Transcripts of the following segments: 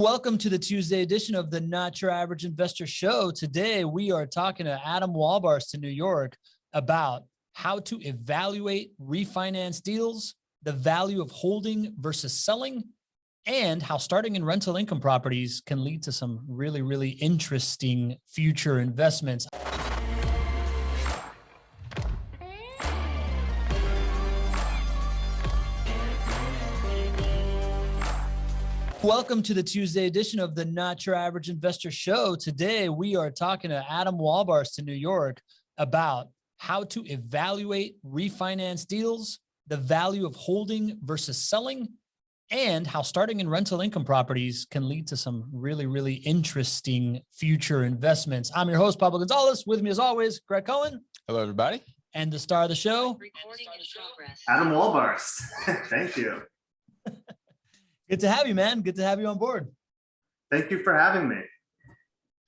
Welcome to the Tuesday edition of the Not Your Average Investor Show. Today, we are talking to Adam Wolbarst in New York about how to evaluate refinance deals, the value of holding versus selling, and how starting in rental income properties can lead to some really, really interesting future investments. Welcome to the Tuesday edition of the Not Your Average Investor Show. Today, we are talking to Adam Wolbarst in New York about how to evaluate refinance deals, the value of holding versus selling, and how starting in rental income properties can lead to some really, really interesting future investments. I'm your host, Pablo Gonzalez. With me as always, Greg Cohen. Hello, everybody. And the star of the show, Recording in progress. Adam Wolbarst. Thank you. Good to have you, man. Good to have you on board. Thank you for having me.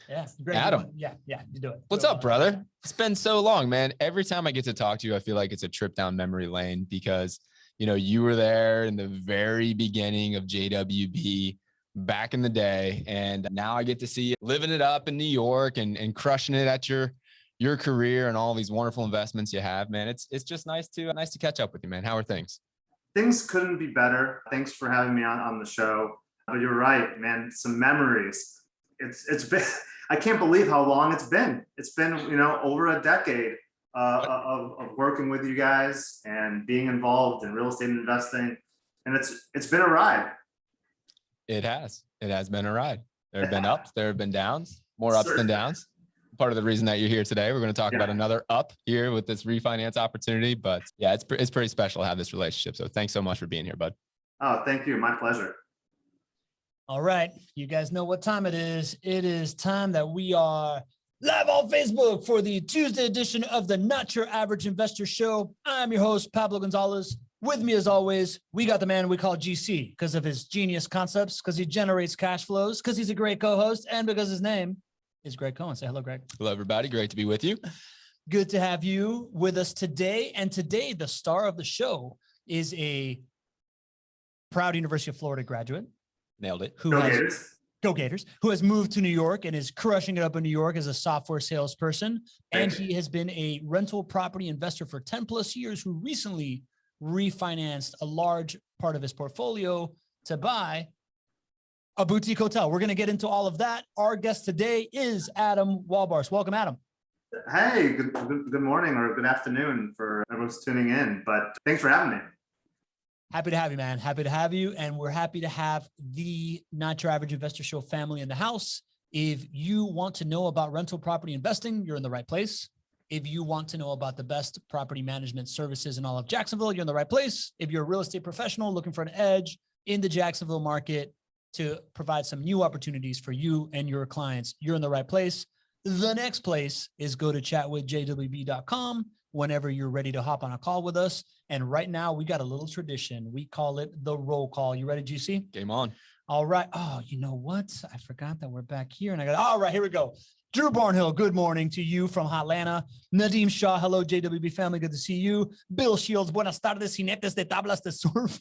Yeah, great. Adam. Yeah, you do it. What's up, brother? It's been so long, man. Every time I get to talk to you, I feel like it's a trip down memory lane because, you know, you were there in the very beginning of JWB back in the day. And now I get to see you living it up in New York and crushing it at your career and all these wonderful investments you have, man. It's just nice to catch up with you, man. How are things? Things couldn't be better. Thanks for having me on the show. Oh, you're right, man. Some memories. It's been, I can't believe how long it's been. It's been, you know, over a decade of working with you guys and being involved in real estate investing. And it's been a ride. It has been a ride. There have been ups, there have been downs, more ups than downs. Part of the reason that you're here today. We're going to talk about another up here with this refinance opportunity, but yeah, it's pretty special to have this relationship. So thanks so much for being here, bud. Oh, thank you. My pleasure. All right. You guys know what time it is. It is time that we are live on Facebook for the Tuesday edition of the Not Your Average Investor Show. I'm your host, Pablo Gonzalez. With me as always, we got the man we call GC because of his genius concepts, because he generates cash flows, because he's a great co-host, and because his name is Greg Cohen. Say hello, Greg. Hello, everybody. Great to be with you. Good to have you with us today. And today, the star of the show is a proud University of Florida graduate. Nailed it. Go Gators, who has moved to New York and is crushing it up in New York as a software salesperson. And he has been a rental property investor for 10 plus years, who recently refinanced a large part of his portfolio to buy a boutique hotel. We're going to get into all of that. Our guest today is Adam Wolbarst. Welcome, Adam. Hey, good morning or good afternoon for everyone's tuning in, but thanks for having me. Happy to have you, man. Happy to have you. And we're happy to have the Not Your Average Investor Show family in the house. If you want to know about rental property investing, you're in the right place. If you want to know about the best property management services in all of Jacksonville, you're in the right place. If you're a real estate professional looking for an edge in the Jacksonville market to provide some new opportunities for you and your clients, you're in the right place. The next place is go to chatwithjwb.com whenever you're ready to hop on a call with us. And right now we got a little tradition. We call it the roll call. You ready, GC? Game on. All right. Oh, you know what? I forgot that we're back here and all right, here we go. Drew Barnhill, good morning to you from Atlanta. Nadeem Shaw, hello, JWB family, good to see you. Bill Shields, buenas tardes, jinetes de tablas de surf.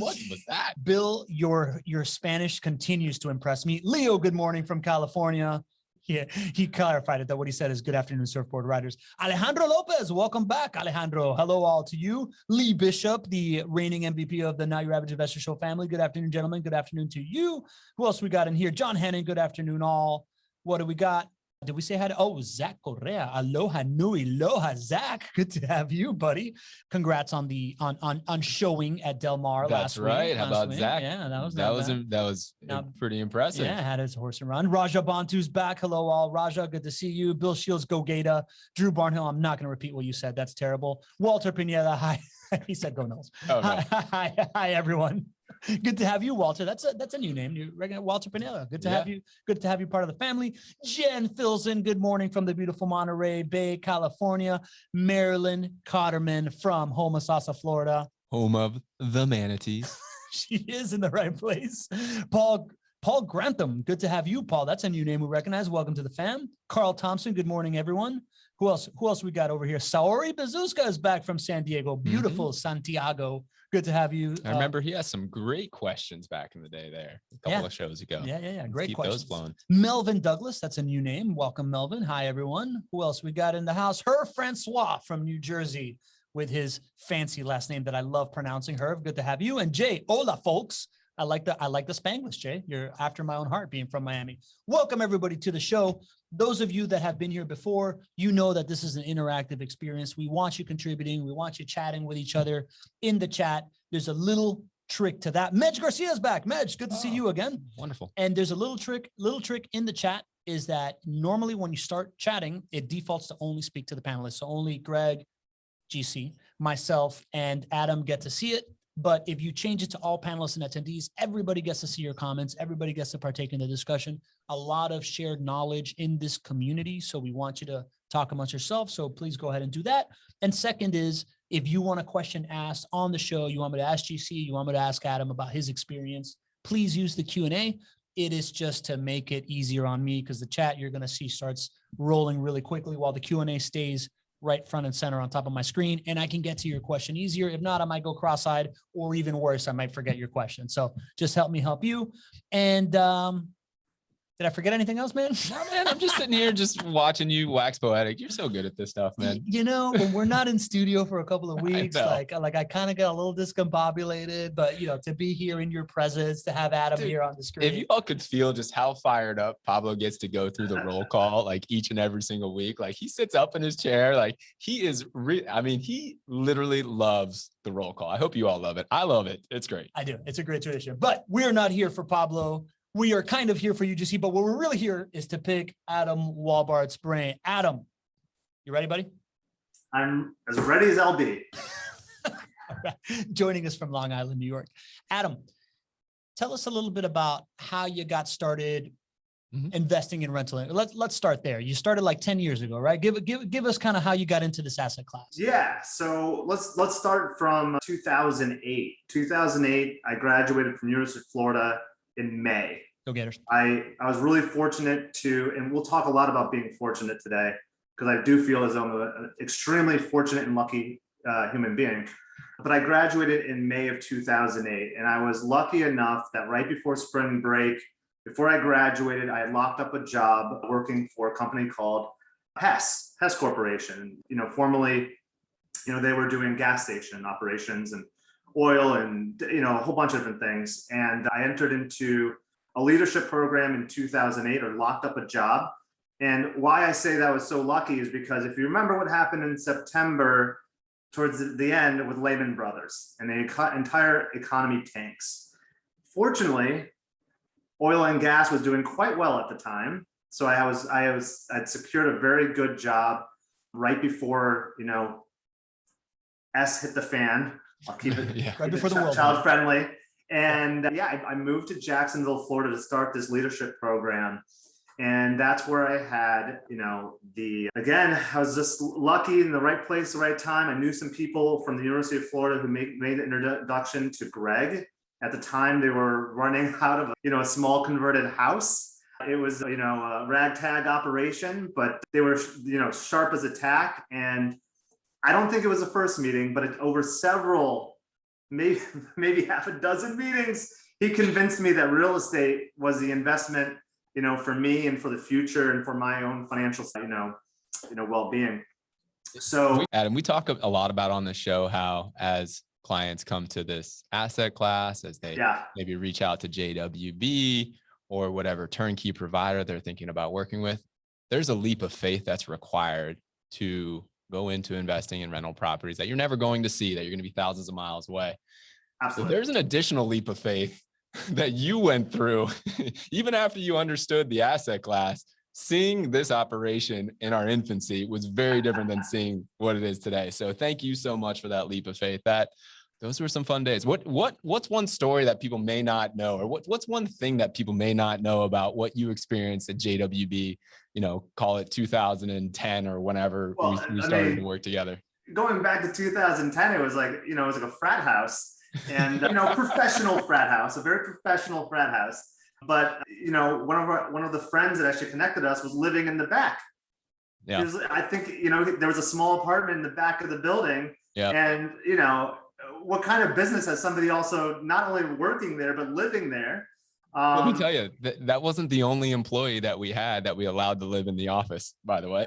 What was that? Bill, your Spanish continues to impress me. Leo, good morning from California. Yeah, he clarified it that what he said is good afternoon, surfboard riders. Alejandro Lopez, welcome back, Alejandro. Hello all to you. Lee Bishop, the reigning MVP of the Not Your Average Investor Show family. Good afternoon, gentlemen. Good afternoon to you. Who else we got in here? John Henning, good afternoon all. What do we got? Did we say hi to, oh, Zach Correa. Aloha nui, aloha, Zach. Good to have you, buddy. Congrats on the on showing at Del Mar last week. That's right. How about Zach? Yeah, that was pretty impressive. Yeah, had his horse and run. Raja Bantu's back. Hello, all. Raja, good to see you. Bill Shields, go Gator. Drew Barnhill, I'm not going to repeat what you said. That's terrible. Walter Pineda, hi. He said go Knowles. Oh, no. Hi, everyone. Good to have you, Walter. That's a new name. You regular Walter Pineda. Good to have you. Good to have you part of the family. Jen fills in. Good morning from the beautiful Monterey Bay, California. Marilyn Cotterman from Homosassa, Florida. Home of the manatees. She is in the right place. Paul Paul Grantham, good to have you, Paul. That's a new name we recognize. Welcome to the fam. Carl Thompson, good morning, everyone. Who else we got over here? Saori Bazuska is back from San Diego. Beautiful Santiago. Good to have you. I remember he has some great questions back in the day there, a couple of shows ago. Yeah. Great Keep questions. those flowing. Melvin Douglas, that's a new name. Welcome, Melvin. Hi, everyone. Who else we got in the house? Herv Francois from New Jersey with his fancy last name that I love pronouncing. Herv, good to have you. And Jay, hola, folks. I like the Spanglish, Jay. You're after my own heart being from Miami. Welcome, everybody, to the show. Those of you that have been here before, you know that this is an interactive experience. We want you contributing. We want you chatting with each other in the chat. There's a little trick to that. Medj Garcia's back. Medj, good to see you again. Wonderful. And there's a little trick in the chat is that normally when you start chatting, it defaults to only speak to the panelists. So only Greg, GC, myself, and Adam get to see it. But if you change it to all panelists and attendees, everybody gets to see your comments. Everybody gets to partake in the discussion. A lot of shared knowledge in this community. So we want you to talk amongst yourselves. So please go ahead and do that. And second is, if you want a question asked on the show, you want me to ask GC, you want me to ask Adam about his experience, please use the Q&A. It is just to make it easier on me because the chat you're going to see starts rolling really quickly while the Q&A stays right front and center on top of my screen, and I can get to your question easier. If not, I might go cross-eyed, or even worse, I might forget your question. So just help me help you. And did I forget anything else, man? No, man, I'm just sitting here just watching you wax poetic. You're so good at this stuff, man. You know, when we're not in studio for a couple of weeks, I like I kind of got a little discombobulated, but you know, to be here in your presence, to have Adam here on the screen. If you all could feel just how fired up Pablo gets to go through the roll call, like each and every single week, like he sits up in his chair, like he is, he literally loves the roll call. I hope you all love it. I love it. It's great. I do. It's a great tradition, but we're not here for Pablo. We are kind of here for UGC, but what we're really here is to pick Adam Wolbarst's brain. Adam, you ready, buddy? I'm as ready as I'll be. Joining us from Long Island, New York. Adam, tell us a little bit about how you got started investing in rental. Let's start there. You started like 10 years ago, right? Give us kind of how you got into this asset class. Yeah, so let's start from 2008. 2008, I graduated from University of Florida in May. Go Gators. I was really fortunate to, and we'll talk a lot about being fortunate today, because I do feel as though I'm an extremely fortunate and lucky human being. But I graduated in May of 2008, and I was lucky enough that right before spring break, before I graduated, I had locked up a job working for a company called Hess Corporation. You know, formerly, you know, they were doing gas station operations and oil and, you know, a whole bunch of different things. And I entered into a leadership program in 2008, or locked up a job. And why I say that was so lucky is because if you remember what happened in September towards the end with Lehman Brothers, and the entire economy tanks. Fortunately, oil and gas was doing quite well at the time. So I'd secured a very good job right before, you know, S hit the fan. I'll keep it right before the world child friendly. And I moved to Jacksonville, Florida to start this leadership program. And that's where I had, you know, again, I was just lucky in the right place, the right time. I knew some people from the University of Florida who made the introduction to Greg. At the time, they were running out of, you know, a small converted house. It was, you know, a ragtag operation, but they were, you know, sharp as a tack. And I don't think it was the first meeting, but over several, maybe half a dozen meetings, he convinced me that real estate was the investment, you know, for me and for the future and for my own financial, you know, well-being. So Adam, we talk a lot about on the show how as clients come to this asset class, as they maybe reach out to JWB or whatever turnkey provider they're thinking about working with, there's a leap of faith that's required to go into investing in rental properties that you're never going to see, that you're going to be thousands of miles away. Absolutely. So there's an additional leap of faith that you went through, even after you understood the asset class. Seeing this operation in our infancy was very different than seeing what it is today. So thank you so much for that leap of faith. Those were some fun days. What's one story that people may not know, or what's one thing that people may not know about what you experienced at JWB, you know, call it 2010 or whenever we started to work together? Going back to 2010, it was like, you know, it was like a frat house, and, you know, professional frat house, a very professional frat house. But one of the friends that actually connected us was living in the back. Yeah. I think there was a small apartment in the back of the building, Yeah. and what kind of business has somebody also not only working there but living there? Let me tell you, that wasn't the only employee that we had that we allowed to live in the office, by the way.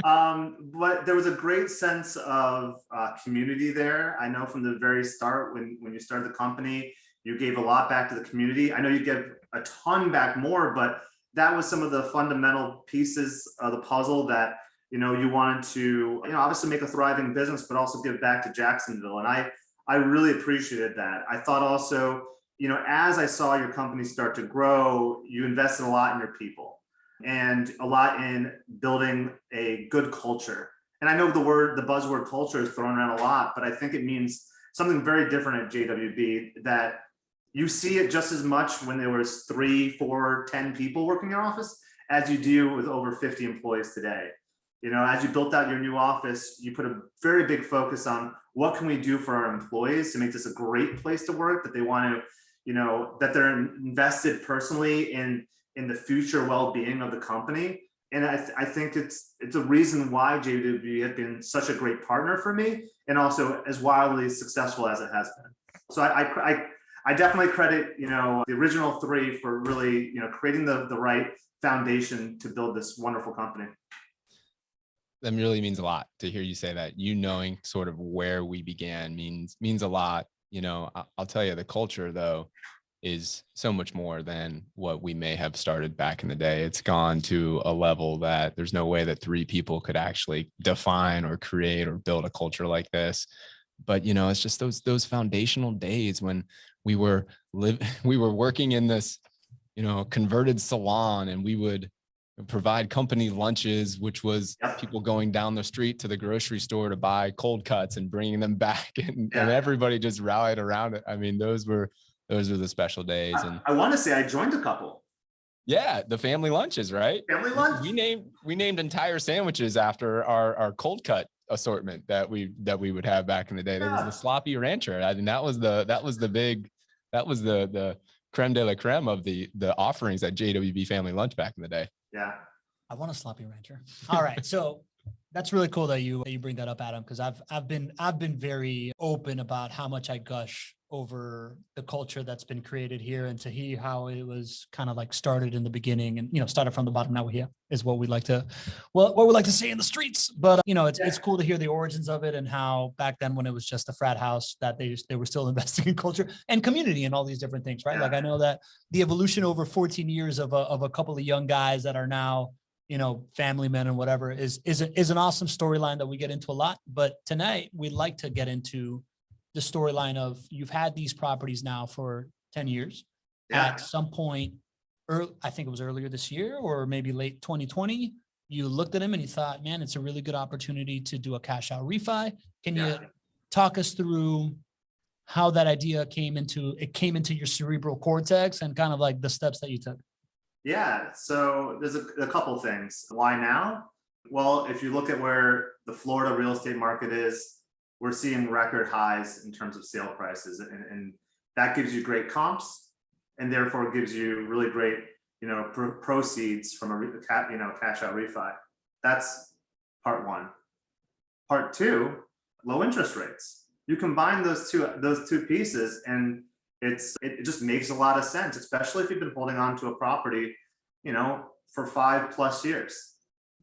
But there was a great sense of community there. I know from the very start, when you started the company, you gave a lot back to the community. I know you give a ton back more, but that was some of the fundamental pieces of the puzzle that you wanted to obviously make a thriving business, but also give back to Jacksonville. And I really appreciated that. I thought also, as I saw your company start to grow, you invested a lot in your people and a lot in building a good culture. And I know the buzzword culture is thrown around a lot, but I think it means something very different at JWB, that you see it just as much when there was 3, 4, 10 people working in your office as you do with over 50 employees today. As you built out your new office, you put a very big focus on what can we do for our employees to make this a great place to work, that they want to, that they're invested personally in the future well-being of the company. And I think it's a reason why JWB has been such a great partner for me, and also as wildly successful as it has been. So I definitely credit, the original 3 for really, creating the right foundation to build this wonderful company. That really means a lot to hear you say that. Knowing sort of where we began means a lot. I'll tell you, the culture though is so much more than what we may have started back in the day. It's gone to a level that there's no way that 3 people could actually define or create or build a culture like this. But it's just those foundational days when we were working in this converted salon, and we would provide company lunches, which was people going down the street to the grocery store to buy cold cuts and bringing them back, and everybody just rallied around it. I mean, those were the special days. And I want to say I joined a couple. Yeah, the family lunches, right? Family lunch. We named entire sandwiches after our cold cut assortment that we would have back in the day. There was the sloppy rancher. I mean, that was the creme de la creme of the offerings at JWB Family Lunch back in the day. Yeah. I want a sloppy rancher. All right. So that's really cool that you bring that up, Adam, because I've been very open about how much I gush over the culture that's been created here, and to hear how it was kind of like started in the beginning, and started from the bottom. Now we're here is what we like to say in the streets. But it's cool to hear the origins of it, and how back then, when it was just a frat house, that they were still investing in culture and community and all these different things, right? Like, I know that the evolution over 14 years of a couple of young guys that are now family men and whatever is an awesome storyline that we get into a lot. But tonight we'd like to get into the storyline of, you've had these properties now for 10 years. At some point, I think it was earlier this year or maybe late 2020, you looked at them and you thought, man, it's a really good opportunity to do a cash out refi. Can you talk us through how that idea came into your cerebral cortex, and kind of like the steps that you took? Yeah, so there's a couple things. Why now? Well, if you look at where the Florida real estate market is, we're seeing record highs in terms of sale prices, and that gives you great comps, and therefore gives you really great, proceeds from a cash out refi. That's part 1. Part 2, low interest rates. You combine those two pieces, and it just makes a lot of sense, especially if you've been holding on to a property, for 5+ years.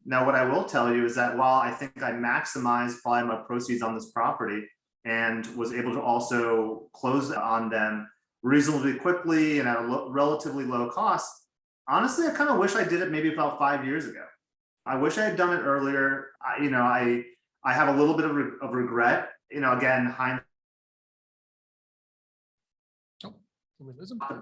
Now, what I will tell you is that while I think I maximized probably my proceeds on this property, and was able to also close on them reasonably quickly and at a relatively low cost, honestly, I kind of wish I did it maybe about 5 years ago. I wish I had done it earlier. I have a little bit of regret. Again,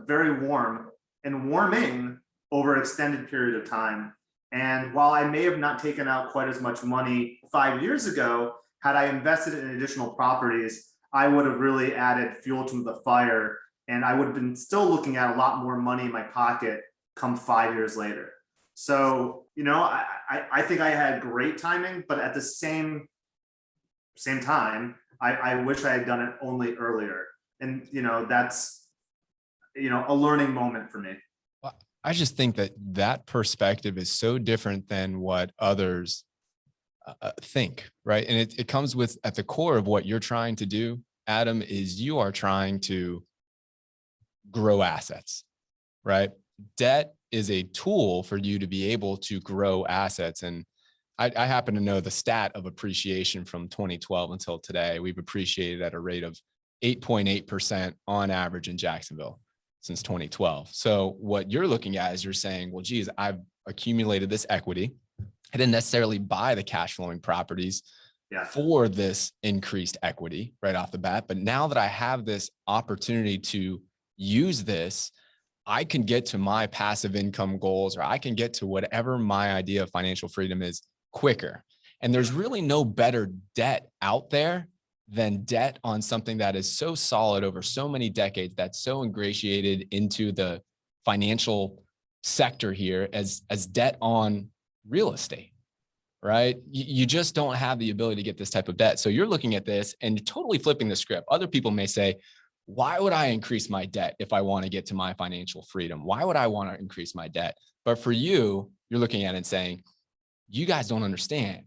very warm and warming over an extended period of time. And while I may have not taken out quite as much money 5 years ago, had I invested in additional properties, I would have really added fuel to the fire, and I would have been still looking at a lot more money in my pocket come 5 years later. So, I think I had great timing, but at the same time, I wish I had done it only earlier. And, a learning moment for me. Well, I just think that perspective is so different than what others think, right? And it comes with, at the core of what you're trying to do, Adam, is you are trying to grow assets, right? Debt is a tool for you to be able to grow assets. And I happen to know the stat of appreciation from 2012 until today. We've appreciated at a rate of 8.8% on average in Jacksonville since 2012. So what you're looking at is you're saying, well, geez, I've accumulated this equity. I didn't necessarily buy the cash flowing properties for this increased equity right off the bat. But now that I have this opportunity to use this, I can get to my passive income goals, or I can get to whatever my idea of financial freedom is quicker. And there's really no better debt out there than debt on something that is so solid over so many decades, that's so ingratiated into the financial sector here as debt on real estate, right? You just don't have the ability to get this type of debt. So you're looking at this and totally flipping the script. Other people may say, why would I increase my debt if I want to get to my financial freedom? Why would I want to increase my debt? But for you, you're looking at it and saying, you guys don't understand.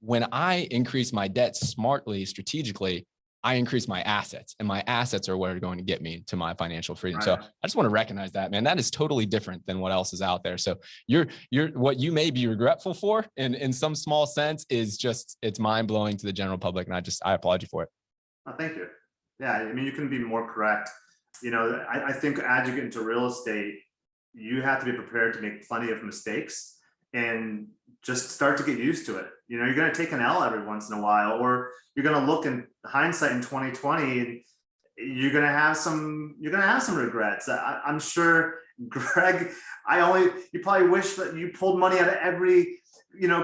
When I increase my debt smartly, strategically, I increase my assets, and my assets are what are going to get me to my financial freedom. So I just want to recognize that, man, that is totally different than what else is out there. So you're what you may be regretful for in some small sense is just, it's mind blowing to the general public. And I applaud you for it. Oh, thank you. Yeah. I mean, you couldn't be more correct. I think as you get into real estate, you have to be prepared to make plenty of mistakes and just start to get used to it. You're going to take an L every once in a while, or you're going to look in hindsight in 2020 and you're going to have some regrets. I'm sure, Greg, you probably wish that you pulled money out of every,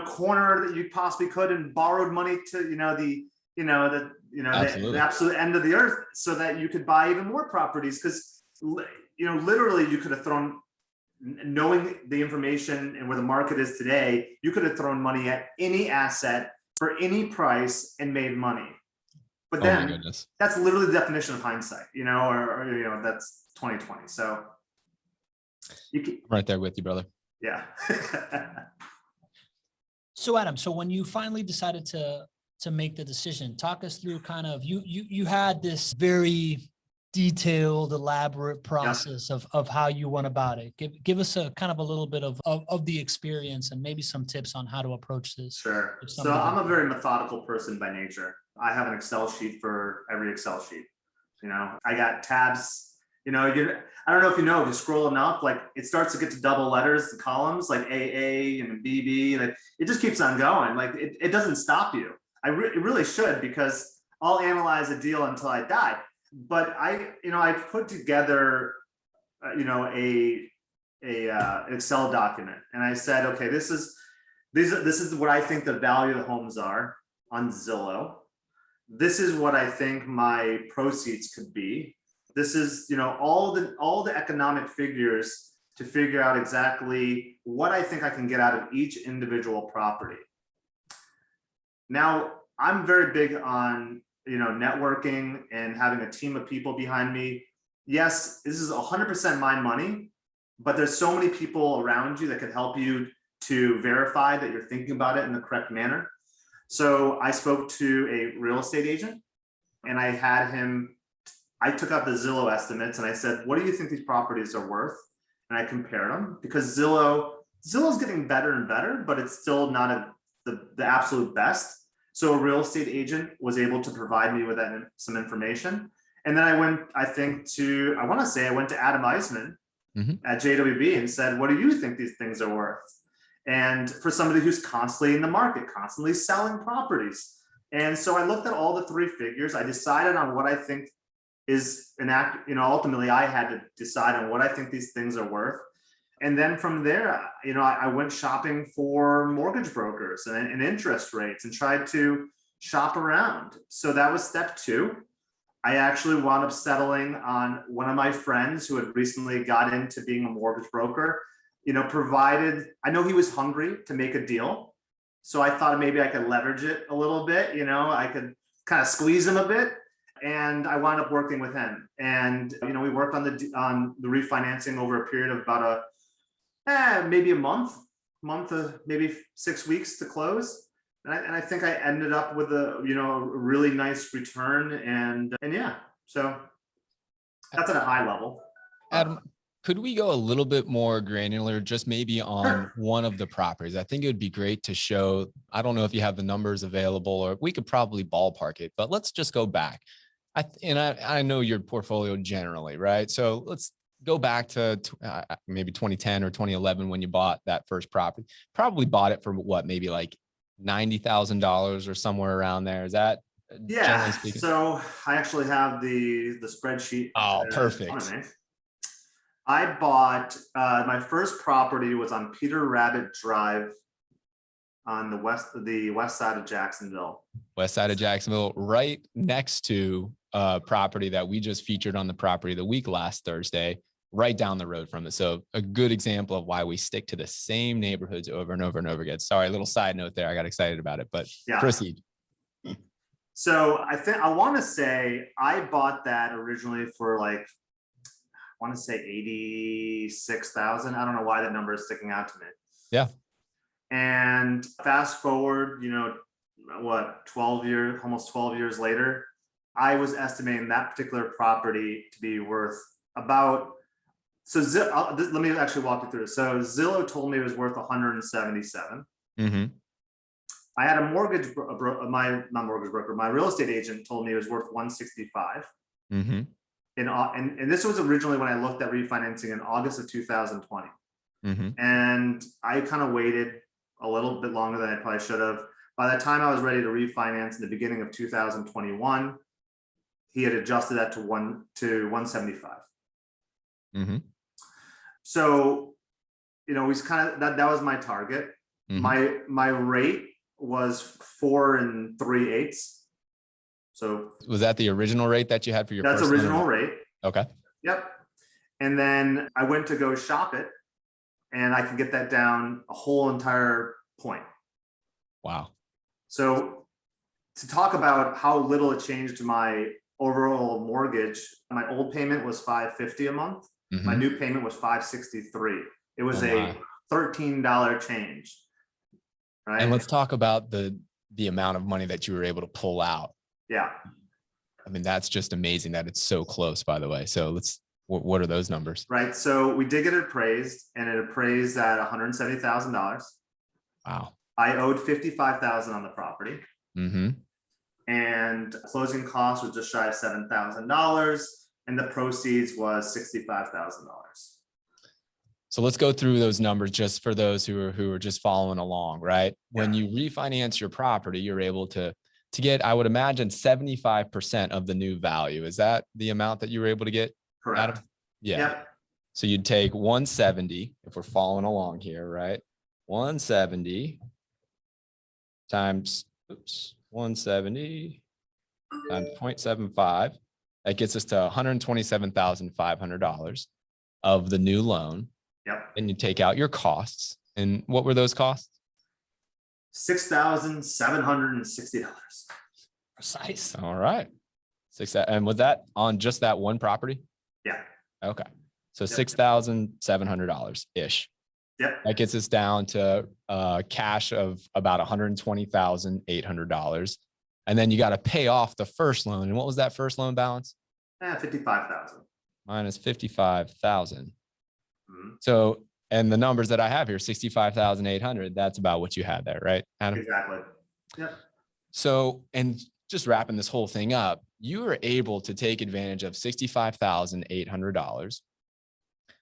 corner that you possibly could and borrowed money to, the absolute end of the earth so that you could buy even more properties. Cause literally you could have thrown, knowing the information and where the market is today, you could have thrown money at any asset for any price and made money. But then that's literally the definition of hindsight, or that's 2020. So right there with you, brother. Yeah. So Adam, so when you finally decided to make the decision, talk us through kind of, you had this very detailed, elaborate process of how you went about it. Give us a kind of a little bit of the experience and maybe some tips on how to approach this. Sure. So I'm a very methodical person by nature. I have an Excel sheet for every Excel sheet. I got tabs, I don't know if if you scroll enough, like it starts to get to double letters, the columns like AA and BB, and it just keeps on going. Like it doesn't stop you. It really should, because I'll analyze a deal until I die. But I put together, a Excel document, and I said, okay, this is what I think the value of the homes are on Zillow. This is what I think my proceeds could be. This is, all the economic figures to figure out exactly what I think I can get out of each individual property. Now, I'm very big on networking and having a team of people behind me. Yes, this is 100% my money, but there's so many people around you that could help you to verify that you're thinking about it in the correct manner. So I spoke to a real estate agent, and I took out the Zillow estimates and I said, what do you think these properties are worth? And I compared them, because Zillow's getting better and better, but it's still not the absolute best. So a real estate agent was able to provide me with some information. And then I went to Adam Eisman at JWB and said, what do you think these things are worth? And for somebody who's constantly in the market, constantly selling properties. And so I looked at all the three figures. I decided on what I think is ultimately I had to decide on what I think these things are worth. And then from there, I went shopping for mortgage brokers and interest rates and tried to shop around. So that was step two. I actually wound up settling on one of my friends who had recently got into being a mortgage broker, provided, I know he was hungry to make a deal. So I thought maybe I could leverage it a little bit, I could kind of squeeze him a bit. And I wound up working with him. And, you know, we worked on the refinancing over a period of about maybe a month, maybe 6 weeks to close. And I think I ended up with a, you know, a really nice return. And yeah, so that's at a high level. Adam, could we go a little bit more granular, just maybe on Sure. one of the properties? I think it would be great to show, I don't know if you have the numbers available, or we could probably ballpark it, but let's just go back. I know your portfolio generally, right? So let's go back to maybe 2010 or 2011 when you bought that first property. Probably bought it for what, maybe like $90,000 or somewhere around there. Is that Yeah. generally speaking? So I actually have the spreadsheet. Oh, in perfect. front of me. I bought my first property was on Peter Rabbit Drive on the west side of Jacksonville. West side of Jacksonville, right next to a property that we just featured on the property of the week last Thursday, right down the road from it. So a good example of why we stick to the same neighborhoods over and over and over again. Sorry, a little side note there. I got excited about it, but yeah. Proceed. So I want to say I bought that originally for like, I want to say 86,000. I don't know why that number is sticking out to me. Yeah. And fast forward, you know, what, almost 12 years later, I was estimating that particular property to be worth about, let me actually walk you through this. So Zillow told me it was worth 177. Mm-hmm. I had a mortgage, not mortgage broker, my real estate agent told me it was worth 165. Mm-hmm. And this was originally when I looked at refinancing in August of 2020. Mm-hmm. And I kind of waited a little bit longer than I probably should have. By the time I was ready to refinance in the beginning of 2021, he had adjusted that to 175. Mm-hmm. So, you know, he's kind of that was my target. Mm-hmm. My rate was 4 3/8. So was that the original rate that you had for your that's first original rate? Okay. Yep. And then I went to go shop it, and I could get that down a whole entire point. Wow. So to talk about how little it changed my overall mortgage, my old payment was $550 a month. Mm-hmm. My new payment was $563. It was a $13 change. Right. And let's talk about the amount of money that you were able to pull out. Yeah. I mean, that's just amazing that it's so close, by the way. So what are those numbers? Right. So we did get it appraised, and it appraised at $170,000. Wow. I owed $55,000 on the property. Mm-hmm. And closing costs was just shy of $7,000, and the proceeds was $65,000. So let's go through those numbers just for those who are just following along, right? When you refinance your property, you're able to get, I would imagine, 75% of the new value. Is that the amount that you were able to get? Correct. Adam? Yeah. Yep. So you'd take 170, if we're following along here, right? 170 times, 170 times 0.75. That gets us to $127,500 of the new loan. Yep. And you take out your costs. And what were those costs? $6,760. Precise. All right. And was that on just that one property? Yeah. Okay. So $6,700 ish. Yep. That gets us down to cash of about $120,800. And then you got to pay off the first loan. And what was that first loan balance? $55,000. Minus $55,000. Mm-hmm. So, and the numbers that I have here, 65,800, that's about what you had there, right, Adam? Exactly. Yep. So, and just wrapping this whole thing up, you were able to take advantage of $65,800,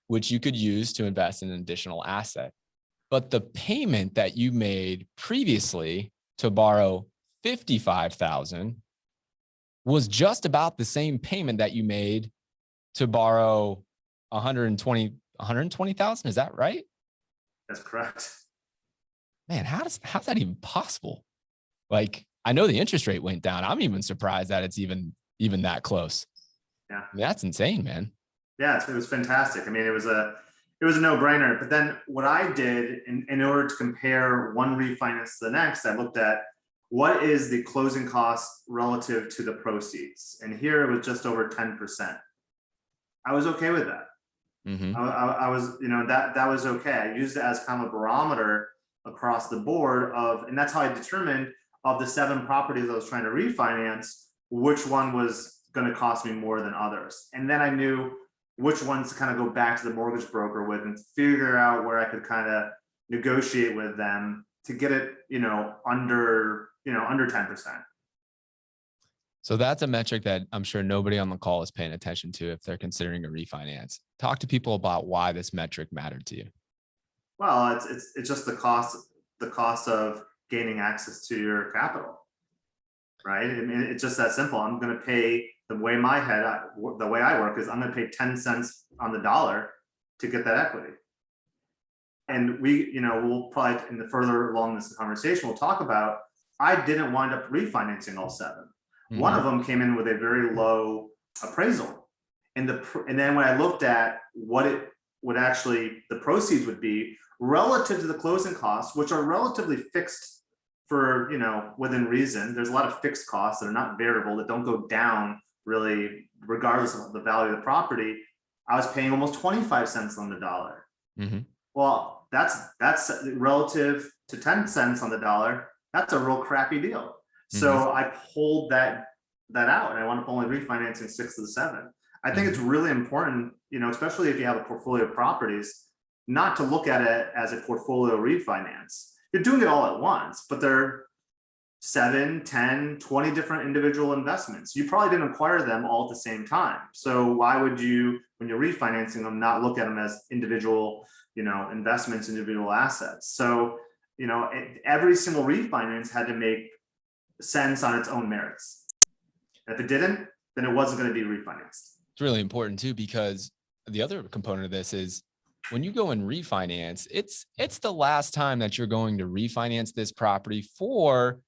which you could use to invest in an additional asset. But the payment that you made previously to borrow $55,000 was just about the same payment that you made to borrow $120,000. Is that right? That's correct. Man, how's that even possible? Like, I know the interest rate went down. I'm even surprised that it's even that close. Yeah. I mean, that's insane, man. Yeah, it was fantastic. I mean, it was a no-brainer. But then what I did in order to compare one refinance to the next, I looked at what is the closing cost relative to the proceeds? And here it was just over 10%. I was okay with that. Mm-hmm. I was, that was okay. I used it as kind of a barometer across the board of, and that's how I determined of the 7 properties I was trying to refinance, which one was going to cost me more than others. And then I knew which ones to kind of go back to the mortgage broker with and figure out where I could kind of negotiate with them to get it, under 10%. So that's a metric that I'm sure nobody on the call is paying attention to if they're considering a refinance. Talk to people about why this metric mattered to you. Well, it's just the cost of gaining access to your capital, right? I mean, it's just that simple. I'm going to pay the way I work is I'm going to pay 10 cents on the dollar to get that equity. And we'll probably in the further along this conversation, we'll talk about, I didn't wind up refinancing all 7. Mm-hmm. One of them came in with a very low appraisal. And then when I looked at what it would actually, the proceeds would be relative to the closing costs, which are relatively fixed for, within reason. There's a lot of fixed costs that are not variable, that don't go down really, regardless of the value of the property. I was paying almost 25 cents on the dollar. Mm-hmm. Well, that's relative to 10 cents on the dollar. That's a real crappy deal. Mm-hmm. So I pulled that out, and I wound up only refinancing 6 of the 7. I think it's really important, especially if you have a portfolio of properties, not to look at it as a portfolio refinance. You're doing it all at once, but they're 7, 10, 20 different individual investments. You probably didn't acquire them all at the same time. So why would you, when you're refinancing them, not look at them as individual, investments, individual assets? So, every single refinance had to make sense on its own merits. If it didn't, then it wasn't going to be refinanced. It's really important too, because the other component of this is when you go and refinance, it's the last time that you're going to refinance this property for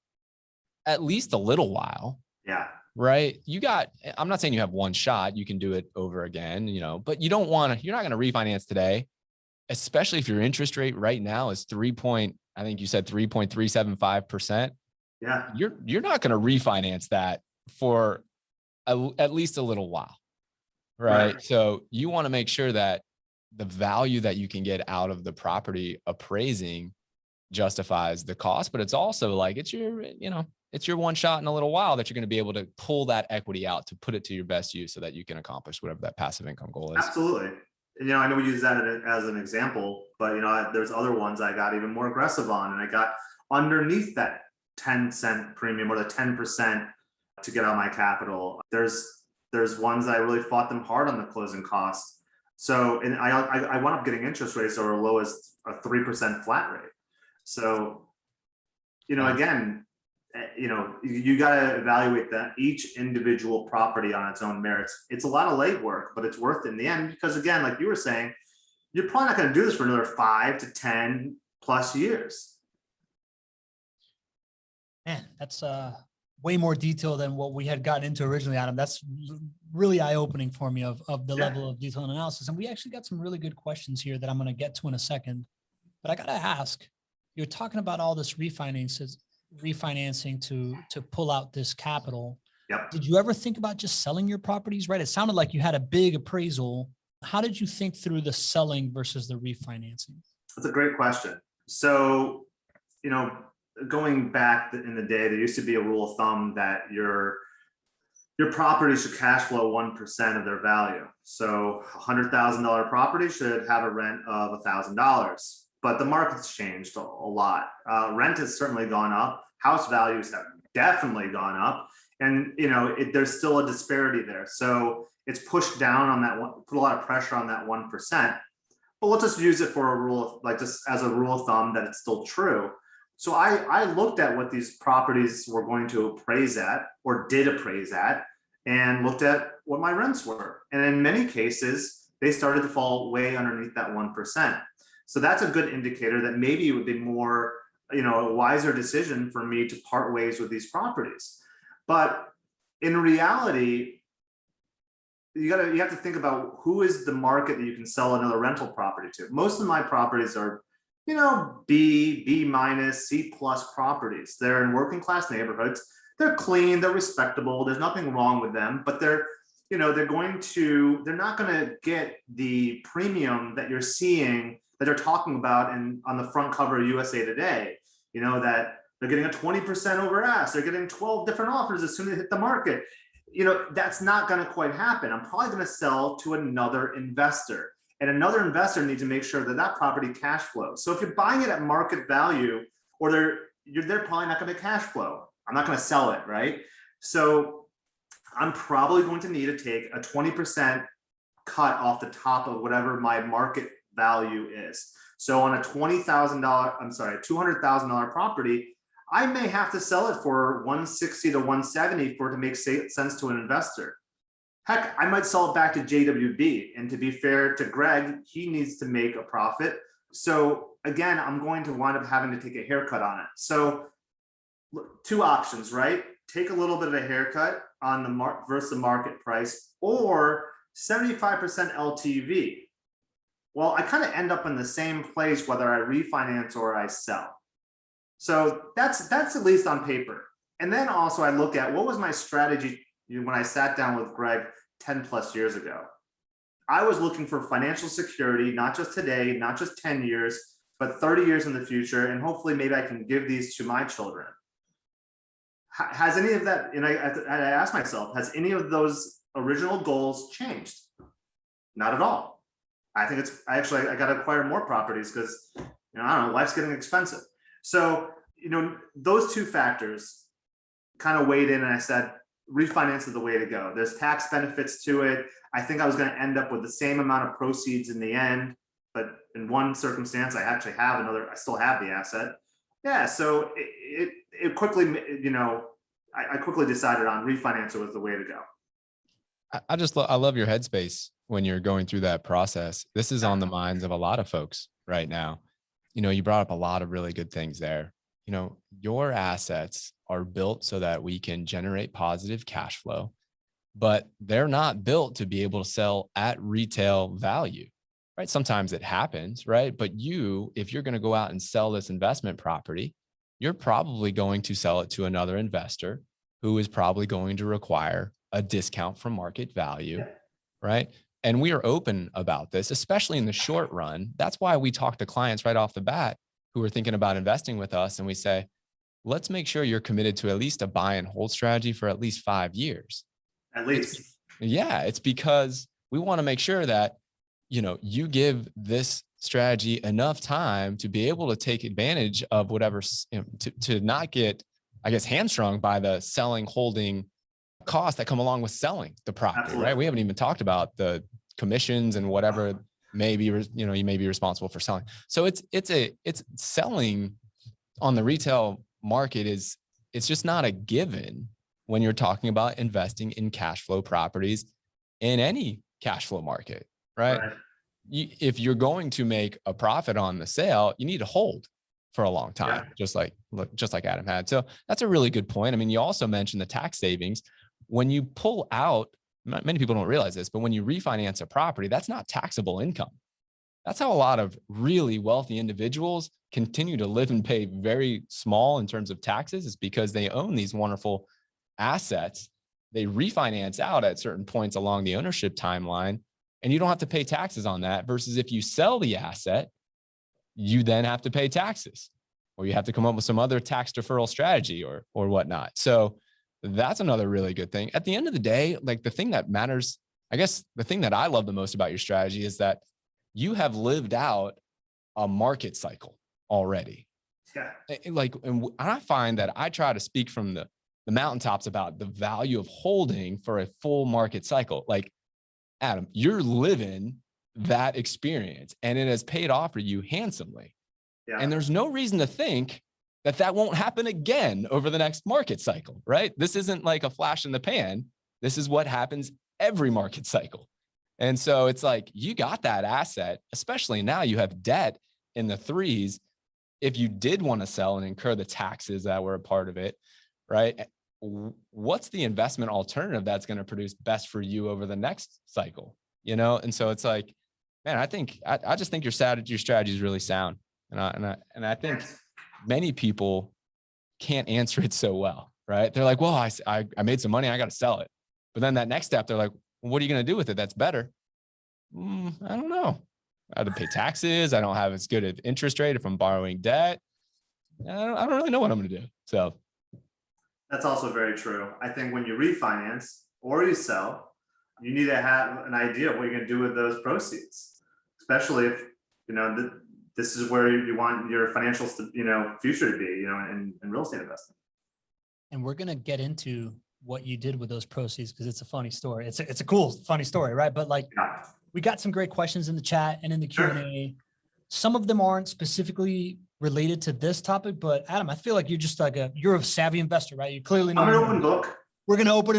at least a little while. Yeah. Right. I'm not saying you have one shot, you can do it over again, but you're not going to refinance today, especially if your interest rate right now is 3.375%. Yeah. You're not going to refinance that for at least a little while. Right. So you want to make sure that the value that you can get out of the property appraising justifies the cost, but it's also like, it's your one shot in a little while that you're going to be able to pull that equity out to put it to your best use so that you can accomplish whatever that passive income goal is. Absolutely. And, I know we use that as an example, but, there's other ones I got even more aggressive on, and I got underneath that 10-cent premium or the 10% to get out my capital. There's ones I really fought them hard on the closing costs. So, and I wound up getting interest rates that were low as a 3% flat rate. So, again, you got to evaluate that each individual property on its own merits. It's a lot of legwork, but it's worth it in the end, because again, like you were saying, you're probably not going to do this for another 5 to 10 plus years. Man, that's way more detail than what we had gotten into originally, Adam. That's really eye-opening for me of the level of detail and analysis. And we actually got some really good questions here that I'm going to get to in a second. But I got to ask, you're talking about all this refinancing to pull out this capital. Yep. Did you ever think about just selling your properties? Right. It sounded like you had a big appraisal. How did you think through the selling versus the refinancing? That's a great question. So, going back in the day, there used to be a rule of thumb that your property should cash flow 1% of their value. So $100,000 property should have a rent of $1,000. But the market's changed a lot. Rent has certainly gone up. House values have definitely gone up. And, there's still a disparity there. So it's pushed down on that one, put a lot of pressure on that 1%. But let's just use it for a rule, like just as a rule of thumb that it's still true. So I looked at what these properties were going to appraise at, or did appraise at, and looked at what my rents were. And in many cases, they started to fall way underneath that 1%. So that's a good indicator that maybe it would be more, a wiser decision for me to part ways with these properties. But in reality, you have to think about who is the market that you can sell another rental property to. Most of my properties are B minus, C plus properties. They're in working class neighborhoods. They're clean, they're respectable. There's nothing wrong with them, but they're not going to get the premium that you're seeing, that they're talking about on the front cover of USA Today. That they're getting a 20% over ask. They're getting 12 different offers as soon as they hit the market. That's not going to quite happen. I'm probably going to sell to another investor, and another investor needs to make sure that property cash flows. So if you're buying it at market value, or they're probably not going to cash flow. I'm not going to sell it, right? So I'm probably going to need to take a 20% cut off the top of whatever my market value is. So on a $200,000 property, I may have to sell it for 160 to 170 for it to make sense to an investor. Heck, I might sell it back to JWB. And to be fair to Greg, he needs to make a profit. So again, I'm going to wind up having to take a haircut on it. So two options, right? Take a little bit of a haircut on the versus the market price, or 75% LTV. Well, I kind of end up in the same place whether I refinance or I sell. So that's at least on paper. And then also I look at what was my strategy when I sat down with Greg 10 plus years ago. I was looking for financial security, not just today, not just 10 years, but 30 years in the future. And hopefully maybe I can give these to my children. Has any of that, and I asked myself, has any of those original goals changed? Not at all. I think I got to acquire more properties because, I don't know, life's getting expensive. So, those two factors kind of weighed in, and I said, refinance is the way to go. There's tax benefits to it. I think I was going to end up with the same amount of proceeds in the end, but in one circumstance, I still have the asset. Yeah, so it quickly, I quickly decided on refinance was the way to go. I love your headspace when you're going through that process. This is on the minds of a lot of folks right now. You brought up a lot of really good things there. Your assets are built so that we can generate positive cash flow, but they're not built to be able to sell at retail value, right? Sometimes it happens, right? But if you're going to go out and sell this investment property, you're probably going to sell it to another investor who is probably going to require a discount from market value, right? And we are open about this, especially in the short run. That's why we talk to clients right off the bat who are thinking about investing with us. And we say, let's make sure you're committed to at least a buy and hold strategy for at least 5 years. At least. It's because we want to make sure that, you give this strategy enough time to be able to take advantage of whatever, to not get, hamstrung by the selling, holding costs that come along with selling the property. Absolutely. Right? We haven't even talked about the commissions and whatever you may be responsible for selling. So it's selling on the retail market it's just not a given when you're talking about investing in cash flow properties in any cash flow market, right? If you're going to make a profit on the sale, you need to hold for a long time, just like Adam had. So that's a really good point. I mean, you also mentioned the tax savings. When you pull out, many people don't realize this, but when you refinance a property, that's not taxable income. That's how a lot of really wealthy individuals continue to live and pay very small in terms of taxes, is because they own these wonderful assets. They refinance out at certain points along the ownership timeline, and you don't have to pay taxes on that. Versus if you sell the asset, you then have to pay taxes, or you have to come up with some other tax deferral strategy or whatnot. So that's another really good thing. At the end of the day, like, the thing that matters, I guess the thing that I love the most about your strategy is that you have lived out a market cycle already. Yeah. And I find that I try to speak from the mountaintops about the value of holding for a full market cycle. Like, Adam, you're living that experience, and it has paid off for you handsomely. Yeah. And there's no reason to think that won't happen again over the next market cycle, right? This isn't like a flash in the pan. This is what happens every market cycle. And so it's like, you got that asset, especially now you have debt in the 3s. If you did want to sell and incur the taxes that were a part of it, right? What's the investment alternative that's going to produce best for you over the next cycle? And so it's like, man, I just think your strategy is really sound. And I think many people can't answer it so well, right? They're like, well, I made some money, I got to sell it. But then that next step, they're like, well, what are you going to do with it? That's better. I don't know. I have to pay taxes. I don't have as good an interest rate if I'm borrowing debt. I don't really know what I'm going to do. So that's also very true. I think when you refinance or you sell, you need to have an idea of what you're going to do with those proceeds, especially if, this is where you want your financial, future to be, in real estate investing. And we're going to get into what you did with those proceeds because it's a funny story. It's a cool, funny story, right? But we got some great questions in the chat and in the Q&A. Some of them aren't specifically related to this topic, but Adam, I feel like you're just you're a savvy investor, right? You clearly know. I'm an open book. We're going to open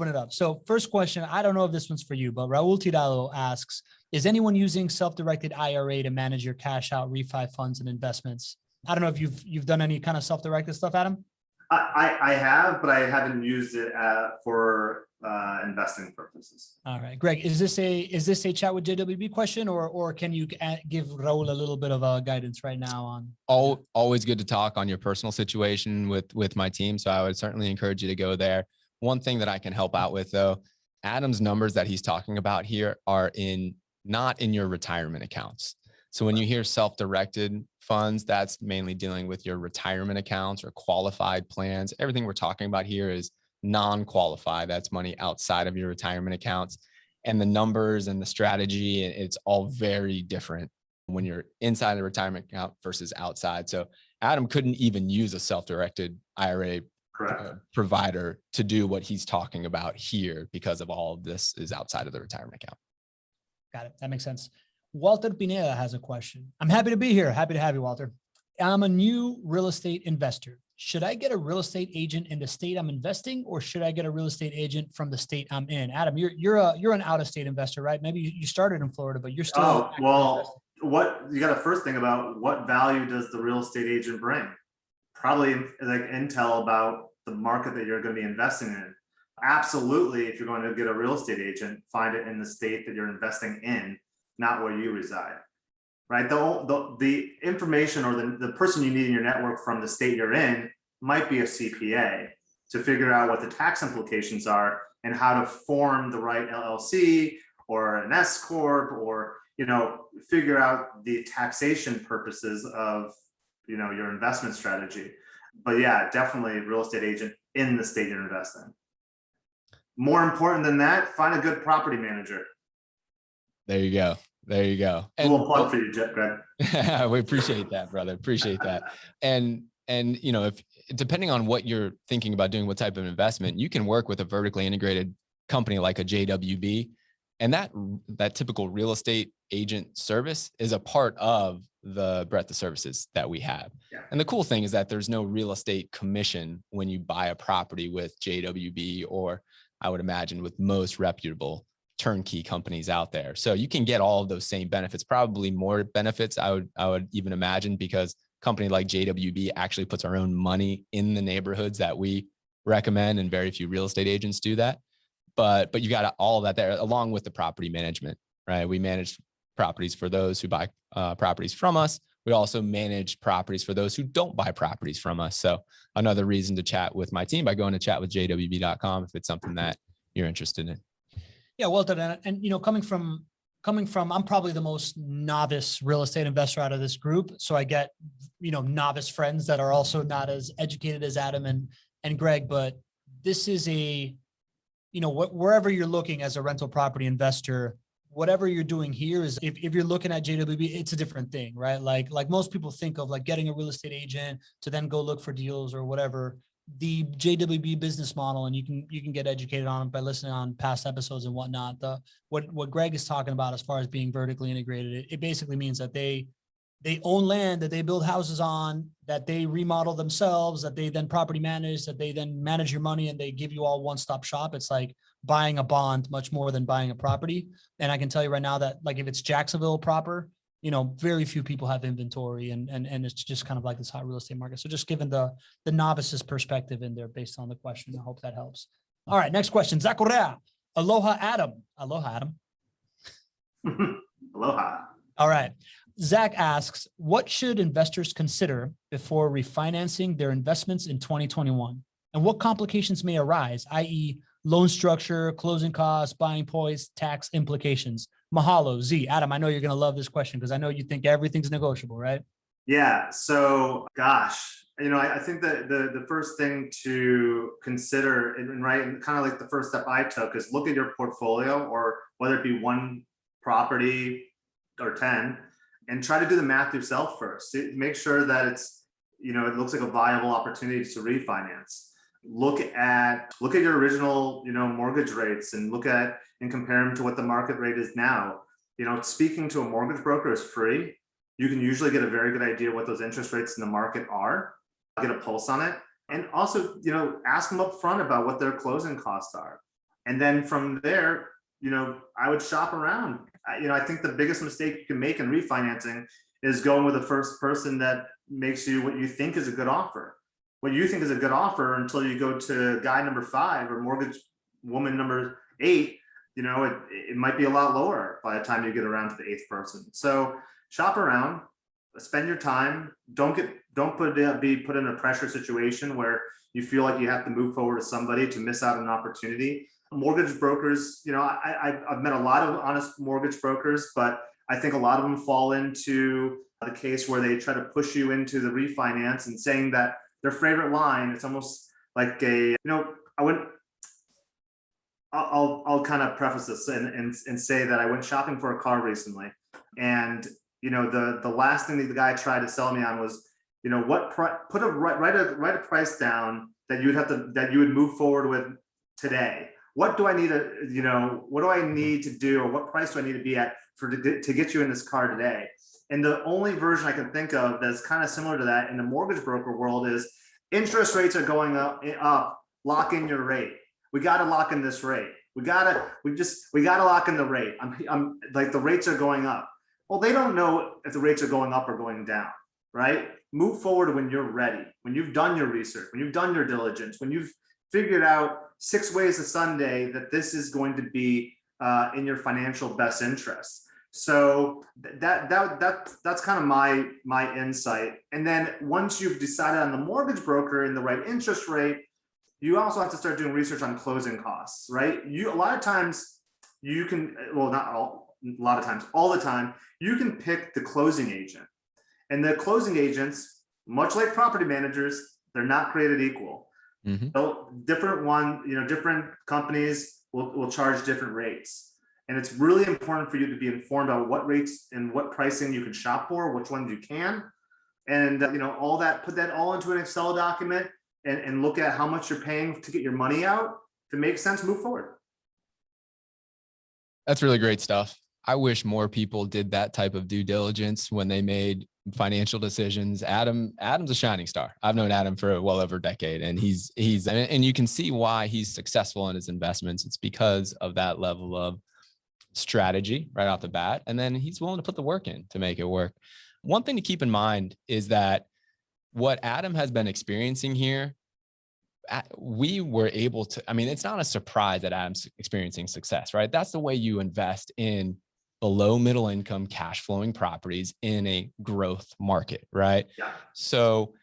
it up. So first question, I don't know if this one's for you, but Raul Tirado asks, is anyone using self-directed IRA to manage your cash out refi funds and investments? I don't know if you've done any kind of self-directed stuff, Adam? I have, but I haven't used it for investing purposes. All right, Greg, is this a chat with JWB question, or can you give Raul a little bit of guidance right now on? Always good to talk on your personal situation with my team. So I would certainly encourage you to go there. One thing that I can help out with though, Adam's numbers that he's talking about here are not in your retirement accounts. So when you hear self-directed funds, that's mainly dealing with your retirement accounts or qualified plans. Everything we're talking about here is non-qualified. That's money outside of your retirement accounts. And the numbers and the strategy, it's all very different when you're inside the retirement account versus outside. So Adam couldn't even use a self-directed IRA provider to do what he's talking about here because of all of this is outside of the retirement account. Got it. That makes sense. Walter Pineda has a question. I'm happy to be here. Happy to have you, Walter. I'm a new real estate investor. Should I get a real estate agent in the state I'm investing, or should I get a real estate agent from the state I'm in? Adam, you're an out-of-state investor, right? Maybe you started in Florida, but you're still. Oh, well, what you got to first think about, what value does the real estate agent bring? Probably like intel about the market that you're going to be investing in. Absolutely, if you're going to get a real estate agent, find it in the state that you're investing in, not where you reside, right? The information or the person you need in your network from the state you're in might be a CPA to figure out what the tax implications are and how to form the right LLC or an S corp, or figure out the taxation purposes of your investment strategy. But yeah, definitely real estate agent in the state you're investing. More important than that, find a good property manager. There you go. And we'll plug for you, Greg. We appreciate that, brother. Appreciate that. And if depending on what you're thinking about doing, what type of investment, you can work with a vertically integrated company like a JWB. And that typical real estate agent service is a part of the breadth of services that we have. Yeah. And the cool thing is that there's no real estate commission when you buy a property with JWB, or I would imagine with most reputable turnkey companies out there. So you can get all of those same benefits, probably more benefits, I would even imagine, because a company like JWB actually puts our own money in the neighborhoods that we recommend, and very few real estate agents do that. But you got all of that there, along with the property management, right? We manage properties for those who buy properties from us. We also manage properties for those who don't buy properties from us. So another reason to chat with my team by going to chatwithjwb.com if it's something that you're interested in. Yeah, Walter, and coming from, I'm probably the most novice real estate investor out of this group. So I get, novice friends that are also not as educated as Adam and Greg, but this is wherever you're looking as a rental property investor, whatever you're doing here is, if you're looking at JWB, it's a different thing, right? Like most people think of like getting a real estate agent to then go look for deals or whatever. The JWB business model, and you can get educated on it by listening on past episodes and whatnot. What Greg is talking about as far as being vertically integrated, it basically means that they own land that they build houses on, that they remodel themselves, that they then property manage, that they then manage your money, and they give you all one-stop shop. It's like buying a bond much more than buying a property. And I can tell you right now that like if it's Jacksonville proper, very few people have inventory, and it's just kind of like this hot real estate market. So just given the novice's perspective in there based on the question, I hope that helps. All right, next question, Zach Correa. Aloha, Adam. Aloha, Adam. Aloha. All right. Zach asks, what should investors consider before refinancing their investments in 2021? And what complications may arise, i.e. loan structure, closing costs, buying points, tax implications? Mahalo, Z. Adam, I know you're going to love this question because I know you think everything's negotiable, right? Yeah. So, gosh, I think that the first thing to consider, and right, and kind of like the first step I took, is look at your portfolio, or whether it be one property or 10, and try to do the math yourself first. Make sure that it looks like a viable opportunity to refinance. Look at your original, mortgage rates, and compare them to what the market rate is now. Speaking to a mortgage broker is free. You can usually get a very good idea what those interest rates in the market are, get a pulse on it. And also, ask them up front about what their closing costs are. And then from there, I would shop around. I think the biggest mistake you can make in refinancing is going with the first person that makes you what you think is a good offer. What you think is a good offer until you go to guy number 5 or mortgage woman number 8, it might be a lot lower by the time you get around to the 8th person. So shop around, spend your time. Don't be put in a pressure situation where you feel like you have to move forward to somebody to miss out on an opportunity. Mortgage brokers, I've met a lot of honest mortgage brokers, but I think a lot of them fall into the case where they try to push you into the refinance and saying that their favorite line, it's almost like I'll kind of preface this and say that I went shopping for a car recently, and the last thing that the guy tried to sell me on was, write a price down that you would move forward with today. What do I need to do, or what price do I need to be at to get you in this car today? And the only version I can think of that's kind of similar to that in the mortgage broker world is interest rates are going up, lock in your rate. We got to lock in this rate. We got to lock in the rate. I'm like, the rates are going up. Well, they don't know if the rates are going up or going down, right? Move forward when you're ready, when you've done your research, when you've done your diligence, when you've figured out 6 ways to Sunday that this is going to be in your financial best interest. So that's kind of my insight. And then once you've decided on the mortgage broker and the right interest rate, you also have to start doing research on closing costs, right? All the time, you can pick the closing agent. And the closing agents, much like property managers, they're not created equal. Mm-hmm. So different companies will charge different rates. And it's really important for you to be informed about what rates and what pricing you can shop for, which ones you can. And all that, put that all into an Excel document and look at how much you're paying to get your money out. If it makes sense, move forward. That's really great stuff. I wish more people did that type of due diligence when they made financial decisions. Adam's a shining star. I've known Adam for well over a decade, and and you can see why he's successful in his investments. It's because of that level of strategy right off the bat. And then he's willing to put the work in to make it work. One thing to keep in mind is that what Adam has been experiencing here, we were able to, it's not a surprise that Adam's experiencing success, right? That's the way you invest in below middle income cash flowing properties in a growth market, right? Yeah. So,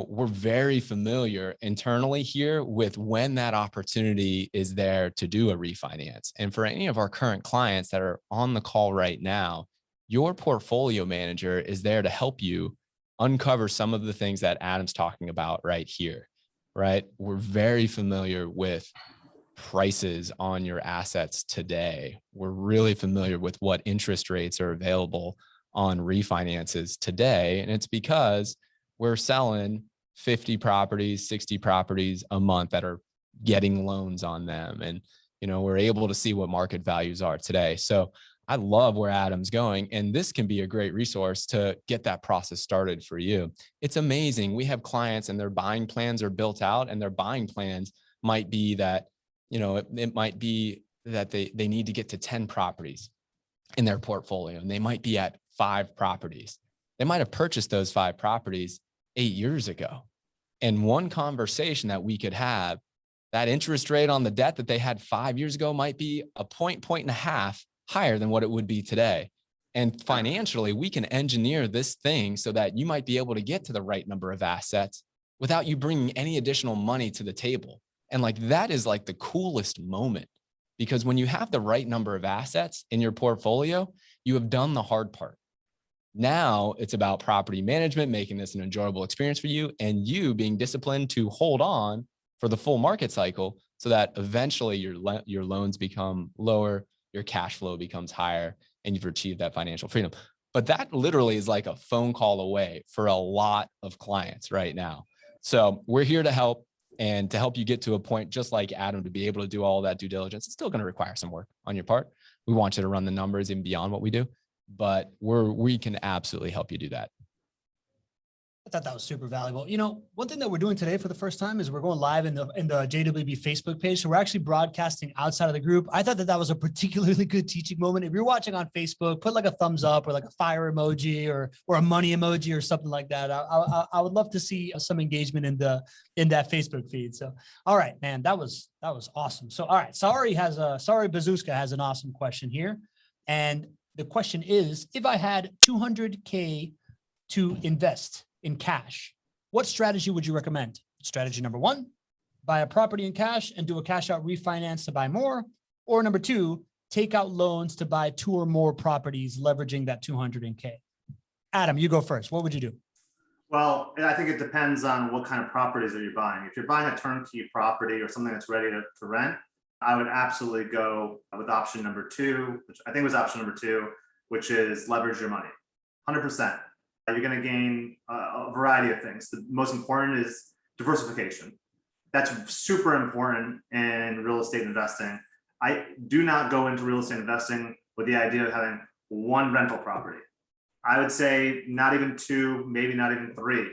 we're very familiar internally here with when that opportunity is there to do a refinance. And for any of our current clients that are on the call right now, your portfolio manager is there to help you uncover some of the things that Adam's talking about right here, right? We're very familiar with prices on your assets today. We're really familiar with what interest rates are available on refinances today. And it's because we're selling 50 properties, 60 properties a month that are getting loans on them. And, we're able to see what market values are today. So I love where Adam's going, and this can be a great resource to get that process started for you. It's amazing. We have clients and their buying plans are built out, and their buying plans might be that, it might be that they need to get to 10 properties in their portfolio, and they might be at 5 properties. They might have purchased those 5 properties 8 years ago. And one conversation that we could have, that interest rate on the debt that they had 5 years ago might be a point and a half higher than what it would be today. And financially, we can engineer this thing so that you might be able to get to the right number of assets without you bringing any additional money to the table. And like, that is like the coolest moment, because when you have the right number of assets in your portfolio, you have done the hard part. Now it's about property management, making this an enjoyable experience for you, and you being disciplined to hold on for the full market cycle so that eventually your loans become lower, your cash flow becomes higher, and you've achieved that financial freedom. But that literally is like a phone call away for a lot of clients right now. So we're here to help, and to help you get to a point just like Adam, to be able to do all that due diligence. It's still going to require some work on your part. We want you to run the numbers even beyond what we do, but we can absolutely help you do that. I thought that was super valuable. You know, one thing that we're doing today for the first time is we're going live in the JWB Facebook page. So we're actually broadcasting outside of the group. I thought that that was a particularly good teaching moment. If you're watching on Facebook, put like a thumbs up or like a fire emoji or a money emoji or something like that. I would love to see some engagement in that Facebook feed. So, all right, man, that was awesome. So, all right, Sorry Bazooska has an awesome question here. And the question is, if I had $200K to invest in cash, what strategy would you recommend? Strategy number one, buy a property in cash and do a cash out refinance to buy more. Or number two, take out loans to buy 2 or more properties, leveraging that $200K. Adam, you go first. What would you do? Well, I think it depends on what kind of properties are you buying. If you're buying a turnkey property or something that's ready to rent, I would absolutely go with option number two, which I think was option number two, which is leverage your money, 100%. You're going to gain a variety of things. The most important is diversification. That's super important in real estate investing. I do not go into real estate investing with the idea of having one rental property. I would say not even 2, maybe not even 3.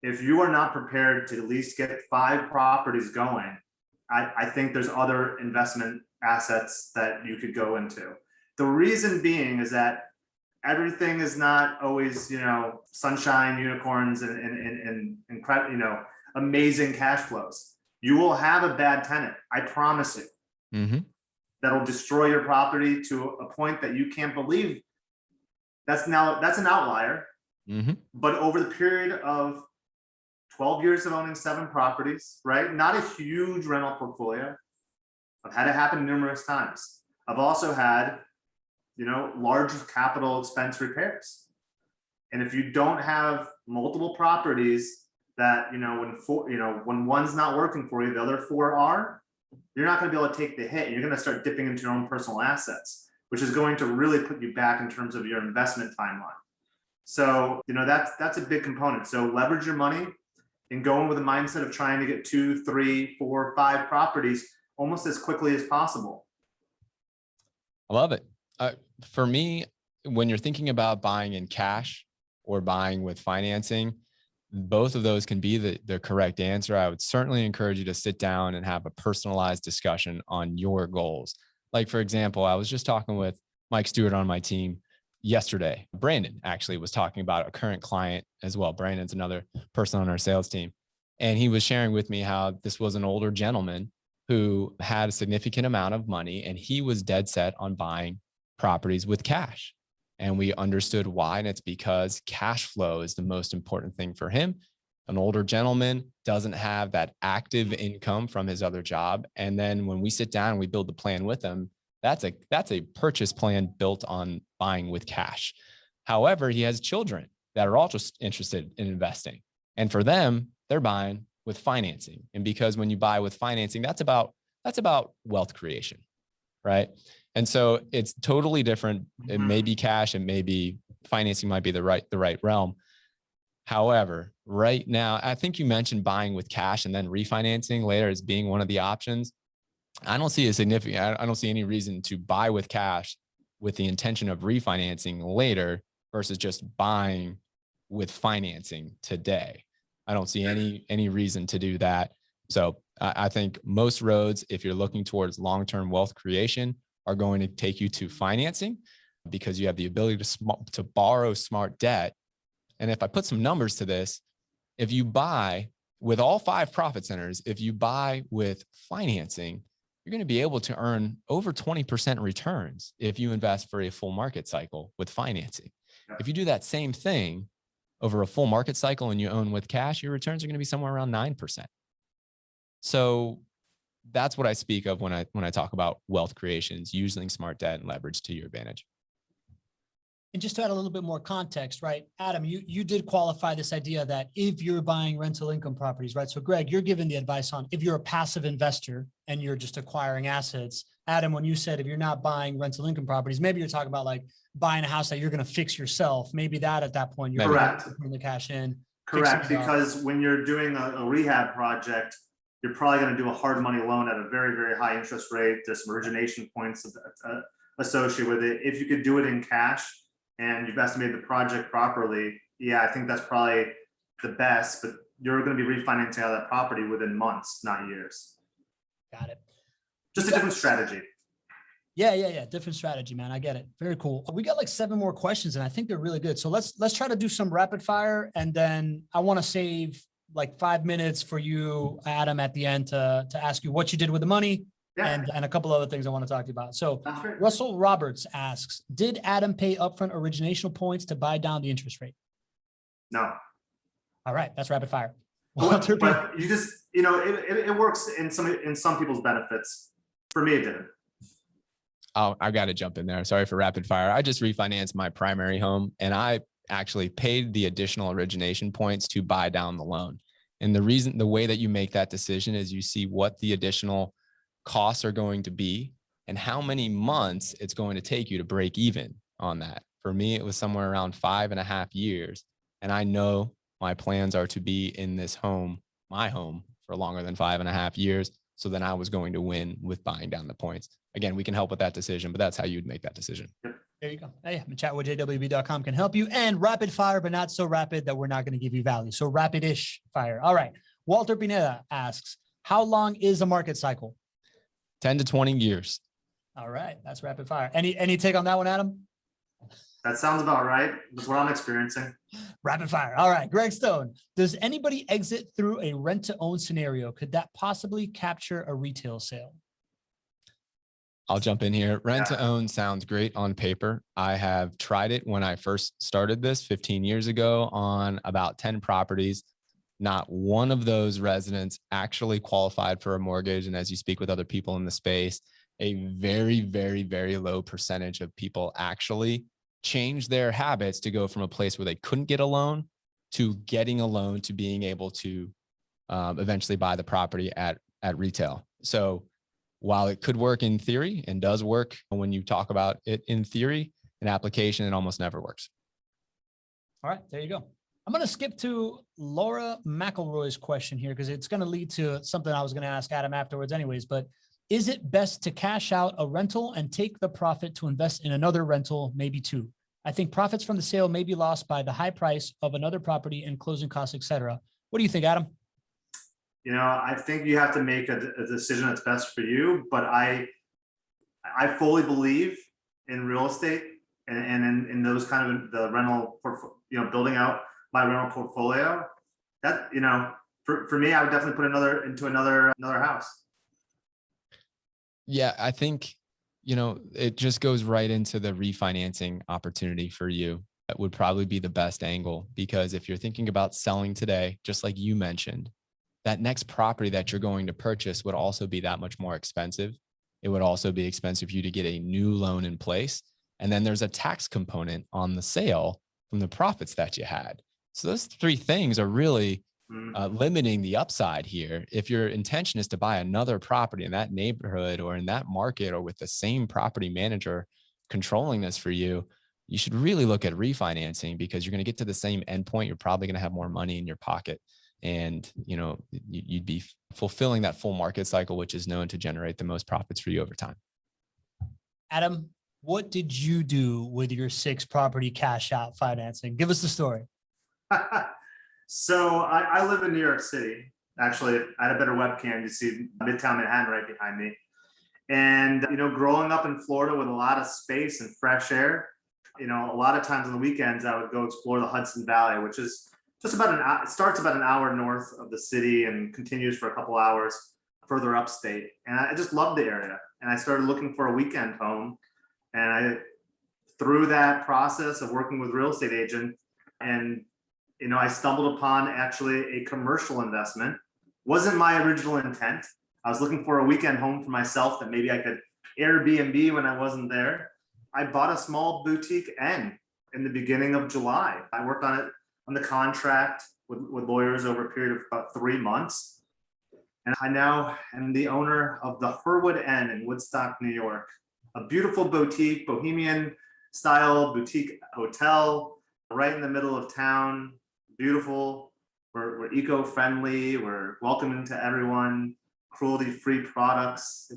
If you are not prepared to at least get 5 properties going, I think there's other investment assets that you could go into. The reason being is that everything is not always, sunshine, unicorns, and amazing cash flows. You will have a bad tenant, I promise you. Mm-hmm. That'll destroy your property to a point that you can't believe. That's an outlier. Mm-hmm. But over the period of 12 years of owning 7 properties, right? Not a huge rental portfolio. I've had it happen numerous times. I've also had large capital expense repairs. And if you don't have multiple properties that, when one's not working for you, the other 4 are, you're not going to be able to take the hit. You're going to start dipping into your own personal assets, which is going to really put you back in terms of your investment timeline. So, that's a big component. So leverage your money and go in with a mindset of trying to get 2, 3, 4, 5 properties almost as quickly as possible. I love it. For me, when you're thinking about buying in cash or buying with financing, both of those can be the correct answer. I would certainly encourage you to sit down and have a personalized discussion on your goals. Like, for example, I was just talking with Mike Stewart on my team yesterday. Brandon actually was talking about a current client as well. Brandon's another person on our sales team. And he was sharing with me how this was an older gentleman who had a significant amount of money, and he was dead set on buying properties with cash. And we understood why. And it's because cash flow is the most important thing for him. An older gentleman doesn't have that active income from his other job. And then when we sit down and we build the plan with him, that's a purchase plan built on buying with cash. However, he has children that are also interested in investing. And for them, they're buying with financing. And because when you buy with financing, that's about wealth creation, right? And so it's totally different. It may be cash, and maybe financing might be the right realm. However, right now, I think you mentioned buying with cash and then refinancing later as being one of the options. I don't see I don't see any reason to buy with cash with the intention of refinancing later versus just buying with financing today. I don't see any reason to do that. So I think most roads, if you're looking towards long-term wealth creation, are going to take you to financing because you have the ability to borrow smart debt. And if I put some numbers to this, if you buy with all 5 profit centers, if you buy with financing, you're going to be able to earn over 20% returns if you invest for a full market cycle with financing. If you do that same thing over a full market cycle and you own with cash, your returns are going to be somewhere around 9%. So that's what I speak of when I talk about wealth creations, using smart debt and leverage to your advantage. And just to add a little bit more context, right? Adam, you did qualify this idea that if you're buying rental income properties, right? So Greg, you're giving the advice on if you're a passive investor and you're just acquiring assets. Adam, when you said if you're not buying rental income properties, maybe you're talking about like buying a house that you're going to fix yourself. Maybe that at that point, you're Correct. putting the cash in. Correct, because when you're doing a rehab project, you're probably going to do a hard money loan at a very, very high interest rate. There's some origination points associated with it. If you could do it in cash and you've estimated the project properly, yeah, I think that's probably the best, but you're going to be refinancing out of that property within months, not years. Got it. Just a different strategy. Yeah. Different strategy, man. I get it. Very cool. We got like 7 more questions and I think they're really good. So let's try to do some rapid fire. And then I want to save like 5 minutes for you, Adam, at the end to ask you what you did with the money. Yeah. And a couple other things I want to talk to you about. So That's great. Russell Roberts asks, did Adam pay upfront origination points to buy down the interest rate? No. All right. That's rapid fire. But you just, it works in some people's benefits. For me, it didn't. Oh, I got to jump in there. Sorry for rapid fire. I just refinanced my primary home and I actually paid the additional origination points to buy down the loan. And the way that you make that decision is you see what the additional costs are going to be and how many months it's going to take you to break even on that. For me, it was somewhere around 5.5 years. And I know my plans are to be in this home, my home, for longer than 5.5 years. So then I was going to win with buying down the points. Again, we can help with that decision, but that's how you'd make that decision. There you go. Hey, chatwithjwb.com can help you. And rapid fire, but not so rapid that we're not going to give you value. So rapid-ish fire. All right. Walter Pineda asks, how long is a market cycle? 10 to 20 years. All right. That's rapid fire. Any take on that one, Adam? That sounds about right. That's what I'm experiencing. Rapid fire. All right. Greg Stone, does anybody exit through a rent-to-own scenario? Could that possibly capture a retail sale? I'll jump in here. Rent to own sounds great on paper. I have tried it when I first started this 15 years ago on about 10 properties. Not one of those residents actually qualified for a mortgage. And as you speak with other people in the space, a very, very, very low percentage of people actually change their habits to go from a place where they couldn't get a loan to getting a loan to being able to eventually buy the property at retail. So while it could work in theory and does work when you talk about it in theory, in application, it almost never works. All right, there you go. I'm going to skip to Laura McElroy's question here because it's going to lead to something I was going to ask Adam afterwards anyways, but is it best to cash out a rental and take the profit to invest in another rental, maybe 2? I think profits from the sale may be lost by the high price of another property and closing costs, etc. What do you think, Adam? I think you have to make a decision that's best for you, but I fully believe in real estate and in those kind of the rental portfolio, building out my rental portfolio. That, for me, I would definitely put another house. Yeah, I think, it just goes right into the refinancing opportunity for you. That would probably be the best angle, because if you're thinking about selling today, just like you mentioned, that next property that you're going to purchase would also be that much more expensive. It would also be expensive for you to get a new loan in place. And then there's a tax component on the sale from the profits that you had. So those 3 things are really limiting the upside here. If your intention is to buy another property in that neighborhood or in that market or with the same property manager controlling this for you, you should really look at refinancing, because you're going to get to the same endpoint. You're probably going to have more money in your pocket. And, you'd be fulfilling that full market cycle, which is known to generate the most profits for you over time. Adam, what did you do with your 6 property cash out financing? Give us the story. So I live in New York City. Actually, I had a better webcam. You see Midtown Manhattan right behind me. And, growing up in Florida with a lot of space and fresh air, a lot of times on the weekends, I would go explore the Hudson Valley, which is just about it starts about an hour north of the city and continues for a couple hours further upstate, and I just loved the area. And I started looking for a weekend home, and through that process of working with real estate agent, and I stumbled upon actually a commercial investment. Wasn't my original intent. I was looking for a weekend home for myself that maybe I could Airbnb when I wasn't there. I bought a small boutique inn in the beginning of July. I worked on it on the contract with lawyers over a period of about 3 months. And I now am the owner of the Herwood Inn in Woodstock, New York, a beautiful boutique, bohemian style boutique hotel right in the middle of town. Beautiful. We're eco-friendly. We're welcoming to everyone. Cruelty-free products.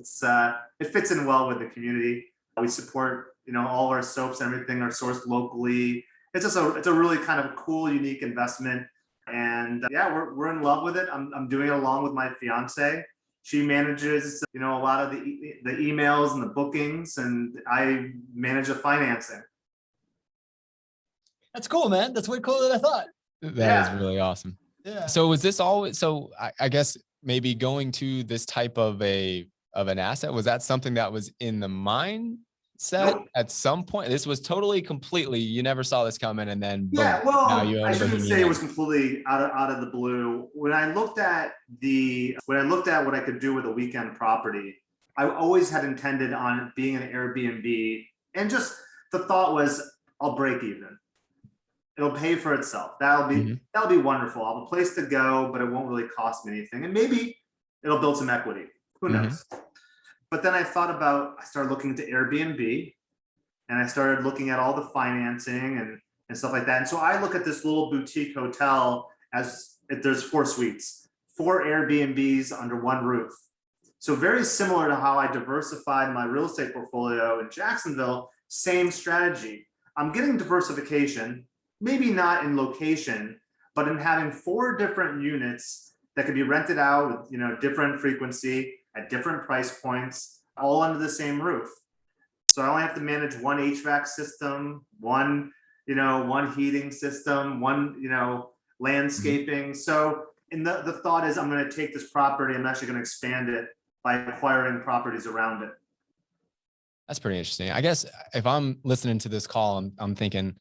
It fits in well with the community. We support, all our soaps and everything are sourced locally. It's a really kind of cool, unique investment. And yeah, we're in love with it. I'm doing it along with my fiance. She manages, a lot of the emails and the bookings, and I manage the financing. That's cool, man. That's way cooler than I thought. That is really awesome. Yeah. So was this always, I guess maybe going to this type of an asset, was that something that was in the mindset at some point? This was totally, completely, you never saw this coming, and then boom, yeah, well, now you own I shouldn't Bohemian. say it was completely out of the blue. When I looked at what I could do with a weekend property, I always had intended on it being an Airbnb, and just the thought was, I'll break even. It'll pay for itself. That'll be wonderful. I'll have a place to go, but it won't really cost me anything. And maybe it'll build some equity. Who knows? But then I started looking into Airbnb, and I started looking at all the financing and stuff like that. And so I look at this little boutique hotel as if there's 4 suites, 4 Airbnbs under one roof. So very similar to how I diversified my real estate portfolio in Jacksonville, same strategy. I'm getting diversification, maybe not in location, but in having 4 different units that could be rented out with, different frequency at different price points, all under the same roof. So I only have to manage one HVAC system, one heating system, one, landscaping. So the thought is, I'm going to take this property, I'm actually going to expand it by acquiring properties around it. That's pretty interesting. I guess if I'm listening to this call, I'm thinking,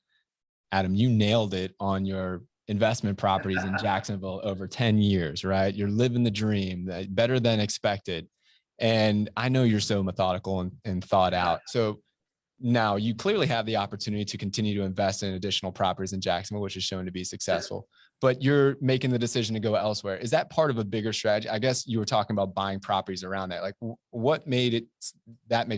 Adam, you nailed it on your investment properties in Jacksonville over 10 years, right? You're living the dream, better than expected. And I know you're so methodical and thought out. So now you clearly have the opportunity to continue to invest in additional properties in Jacksonville, which is shown to be successful, but you're making the decision to go elsewhere. Is that part of a bigger strategy? I guess you were talking about buying properties around that. Like, what made that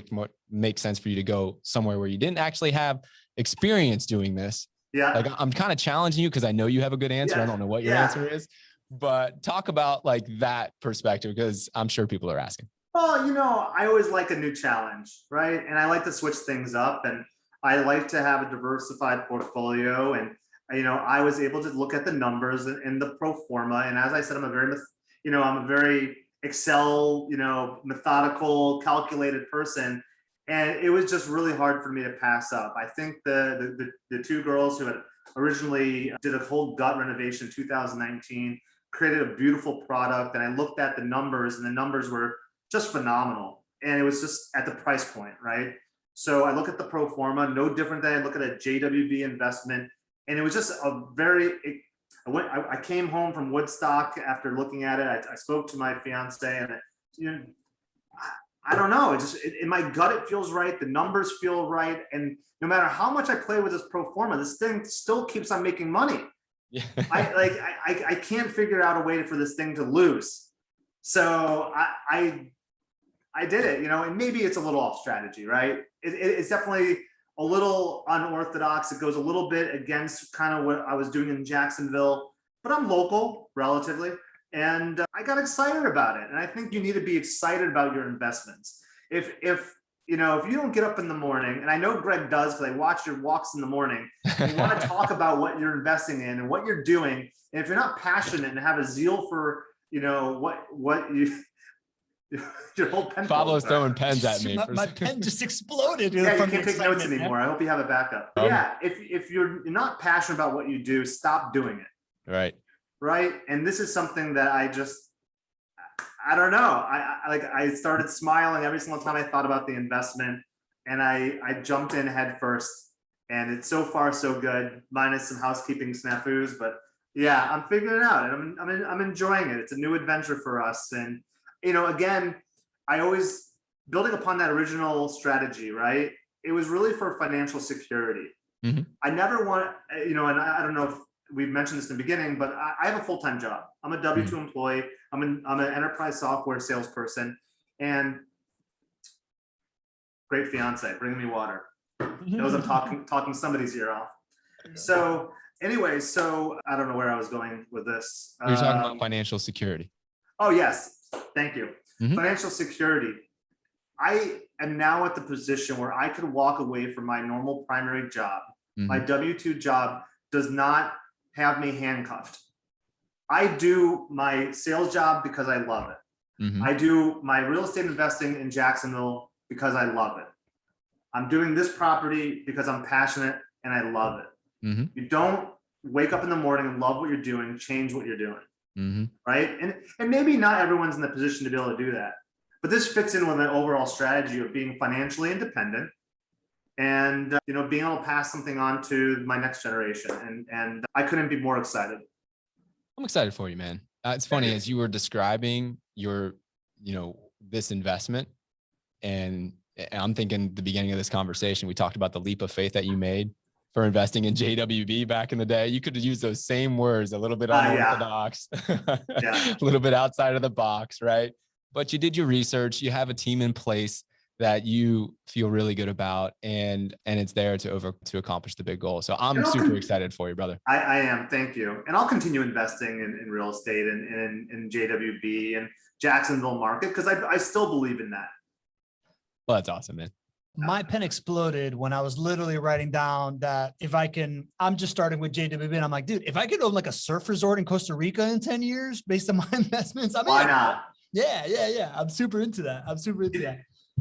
make sense for you to go somewhere where you didn't actually have experience doing this? Yeah. Like, I'm kind of challenging you because I know you have a good answer. I don't know what your answer is, but talk about like that perspective, because I'm sure people are asking. Well, I always like a new challenge, right? And I like to switch things up, and I like to have a diversified portfolio. And, I was able to look at the numbers in the pro forma. And as I said, I'm a very Excel, methodical, calculated person. And it was just really hard for me to pass up. I think the 2 girls who had originally did a whole gut renovation in 2019, created a beautiful product. And I looked at the numbers, and the numbers were just phenomenal. And it was just at the price point, right? So I look at the pro forma, no different than I look at a JWB investment. And it was just I came home from Woodstock after looking at it. I spoke to my fiance, and I don't know. In my gut, it feels right. The numbers feel right. And no matter how much I play with this pro forma, this thing still keeps on making money. Yeah. I can't figure out a way for this thing to lose. So I did it, and maybe it's a little off strategy, right? It's definitely a little unorthodox. It goes a little bit against kind of what I was doing in Jacksonville, but I'm local relatively. And I got excited about it. And I think you need to be excited about your investments. If you don't get up in the morning, and I know Greg does, because I watch your walks in the morning, and you want to talk about what you're investing in and what you're doing. And if you're not passionate and have a zeal for, what you, your whole pen. Pablo's throwing pens at me. My pen just exploded. Yeah, you can't take notes anymore. I hope you have a backup. Yeah, if you're not passionate about what you do, stop doing it. Right. Right. And this is something that I don't know. I started smiling every single time I thought about the investment, and I jumped in head first, and it's so far so good, minus some housekeeping snafus. But yeah, I'm figuring it out, and I'm enjoying it. It's a new adventure for us, and again, I always building upon that original strategy, right? It was really for financial security. Mm-hmm. I never want, and I don't know if we've mentioned this in the beginning, but I have a full-time job. I'm a W-2 employee. I'm an enterprise software salesperson, and great fiance, bringing me water. Knows I'm talking somebody's ear off. So anyway, so I don't know where I was going with this. You're talking about financial security. Oh yes, thank you. Mm-hmm. Financial security. I am now at the position where I can walk away from my normal primary job. Mm-hmm. My W-2 job does not have me handcuffed. I do my sales job because I love it. Mm-hmm. I do my real estate investing in Jacksonville because I love it. I'm doing this property because I'm passionate and I love it. Mm-hmm. You don't wake up in the morning and love what you're doing, change what you're doing. Mm-hmm. Right? And maybe not everyone's in the position to be able to do that. But this fits in with an overall strategy of being financially independent and being able to pass something on to my next generation. And I couldn't be more excited. I'm excited for you, man. It's funny as you were describing your, this investment, and I'm thinking the beginning of this conversation, we talked about the leap of faith that you made for investing in JWB back in the day. You could have used those same words, a little bit unorthodox, a little bit outside of the box, right? But you did your research. You have a team in place that you feel really good about, and it's there to accomplish the big goal. So I'm super excited for you, brother. I am. Thank you. And I'll continue investing in real estate and in JWB and Jacksonville market because I still believe in that. Well, that's awesome, man. My pen exploded when I was literally writing down that I'm just starting with JWB and I'm like, dude, if I could own like a surf resort in Costa Rica in 10 years based on my investments, why not? Yeah. I'm super into that.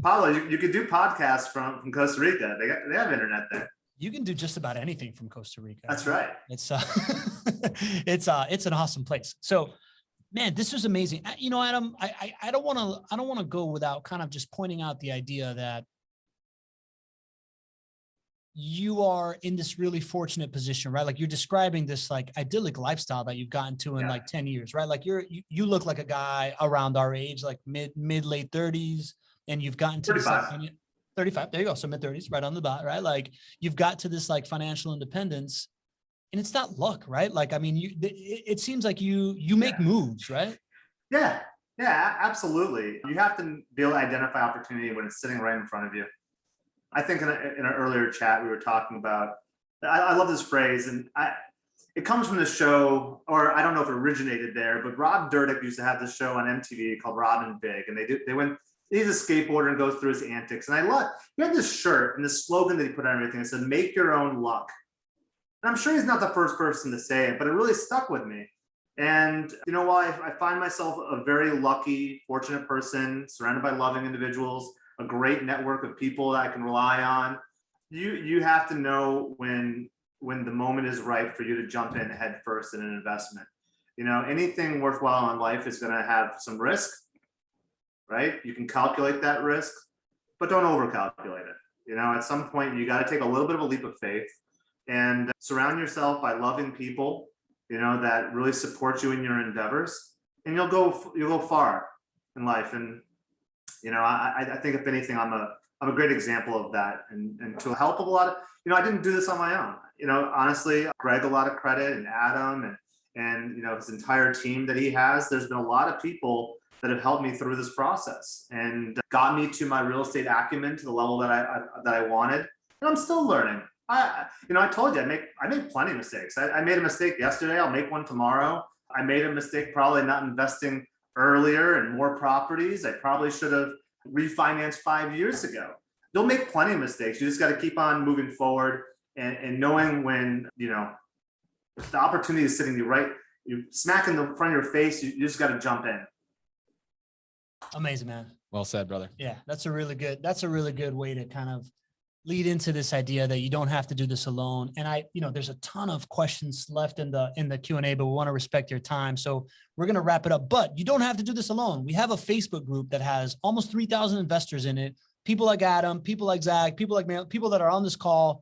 Pablo, you could do podcasts from Costa Rica. They have internet there. You can do just about anything from Costa Rica. That's right. It's it's an awesome place. So, man, this was amazing. Adam, I don't want to go without kind of just pointing out the idea that you are in this really fortunate position, right? Like you're describing this like idyllic lifestyle that you've gotten to in like 10 years, right? Like you look like a guy around our age, like mid late 30s, and you've gotten to 35. This 35. There you go. So mid 30s, right on the dot, right? Like you've got to this like financial independence, and it's not luck, right? Like, I mean, it seems like you make moves, right? Yeah, absolutely. You have to be able to identify opportunity when it's sitting right in front of you. I think in an earlier chat, we were talking about, I love this phrase, and it comes from the show, or I don't know if it originated there, but Rob Dyrdek used to have this show on MTV called Robin Big, and he's a skateboarder and goes through his antics. And he had this shirt and this slogan that he put on everything. It said, "Make your own luck." And I'm sure he's not the first person to say it, but it really stuck with me. And while I find myself a very lucky, fortunate person, surrounded by loving individuals, a great network of people that I can rely on, you have to know when the moment is right for you to jump in head first in an investment. Anything worthwhile in life is going to have some risk, right? You can calculate that risk, but don't overcalculate it. At some point you got to take a little bit of a leap of faith and surround yourself by loving people, that really support you in your endeavors, and you'll go far in life. And I think if anything, I'm a great example of that, and to help a lot of, I didn't do this on my own. Honestly, Greg, a lot of credit, and Adam, and his entire team that he has. There's been a lot of people that have helped me through this process and got me to my real estate acumen to the level that I wanted, and I'm still learning. I told you I make plenty of mistakes. I made a mistake yesterday. I'll make one tomorrow. I made a mistake probably not investing earlier in more properties. I probably should have refinanced 5 years ago. You'll make plenty of mistakes. You just got to keep on moving forward and knowing when the opportunity is sitting you smack in the front of your face. You just got to jump in. Amazing, man. Well said, brother. Yeah, that's a really good way to kind of lead into this idea that you don't have to do this alone. And there's a ton of questions left in the Q&A, but we want to respect your time. So we're going to wrap it up, but you don't have to do this alone. We have a Facebook group that has almost 3,000 investors in it. People like Adam, people like Zach, people like me, people that are on this call,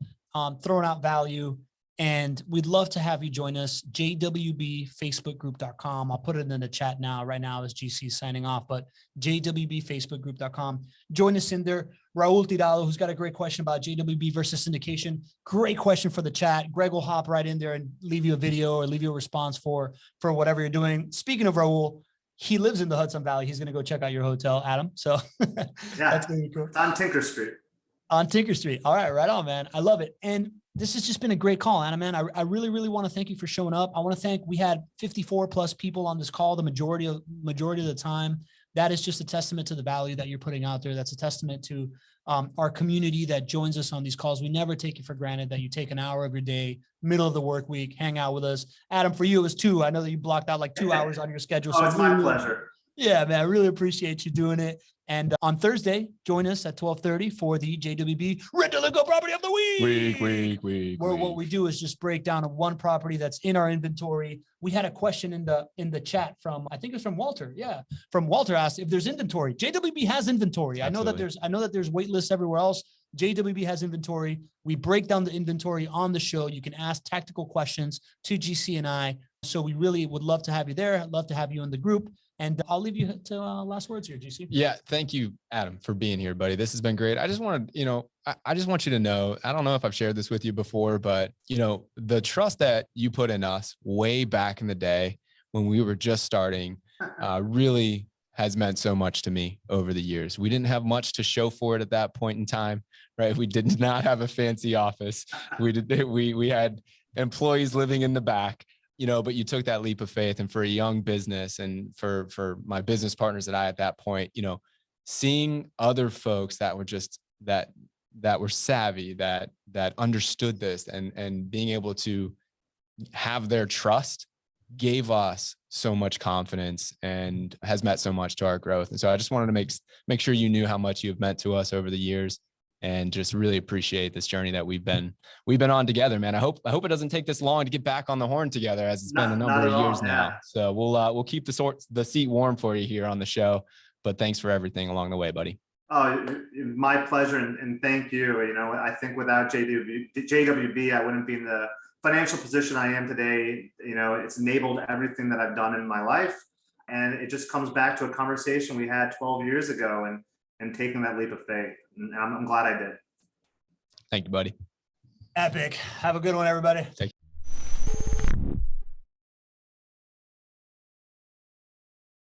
throwing out value. And we'd love to have you join us, jwbfacebookgroup.com. I'll put it in the chat now. Right now is GC signing off, but jwbfacebookgroup.com. Join us in there. Raul Tirado, who's got a great question about JWB versus syndication. Great question for the chat. Greg will hop right in there and leave you a video or leave you a response for whatever you're doing. Speaking of Raul, he lives in the Hudson Valley. He's going to go check out your hotel, Adam. So Yeah, that's going to be cool. It's on Tinker Street. On Tinker Street. All right, right on, man. I love it. And this has just been a great call, Anna, man. I really, really want to thank you for showing up. I want to thank, we had 54 plus people on this call, the majority of the time. That is just a testament to the value that you're putting out there. That's a testament to our community that joins us on these calls. We never take it for granted that you take an hour of your day, middle of the work week, hang out with us. Adam, for you, it was 2. I know that you blocked out like 2 hours on your schedule. Oh, it's my pleasure. Yeah, man, I really appreciate you doing it. And on Thursday, join us at 12:30 for the JWB Rental and Go Property of the Week. Where what we do is just break down one property that's in our inventory. We had a question in the chat from, I think it's from Walter. Yeah, from Walter asked if there's inventory. JWB has inventory. Absolutely. I know that there's wait lists everywhere else. JWB has inventory. We break down the inventory on the show. You can ask tactical questions to GC and I. So we really would love to have you there. I'd love to have you in the group. And I'll leave you to last words here, GC. Yeah. Thank you, Adam, for being here, buddy. This has been great. I just wanted, I just want you to know, I don't know if I've shared this with you before, but the trust that you put in us way back in the day when we were just starting, really has meant so much to me over the years. We didn't have much to show for it at that point in time, right? We did not have a fancy office. We had employees living in the back. But you took that leap of faith, and for a young business and for my business partners that I, at that point, seeing other folks that were just that were savvy, that understood this and being able to have their trust gave us so much confidence and has meant so much to our growth. And so I just wanted to make sure you knew how much you've meant to us over the years, and just really appreciate this journey that we've been on together, man. I hope it doesn't take this long to get back on the horn together, as it's been a number of years now. So we'll keep the seat warm for you here on the show, but thanks for everything along the way, buddy. Oh, my pleasure. And thank you. I think without JWB, I wouldn't be in the financial position I am today. It's enabled everything that I've done in my life. And it just comes back to a conversation we had 12 years ago and taking that leap of faith. And I'm glad I did. Thank you, buddy. Epic. Have a good one, everybody. Take care.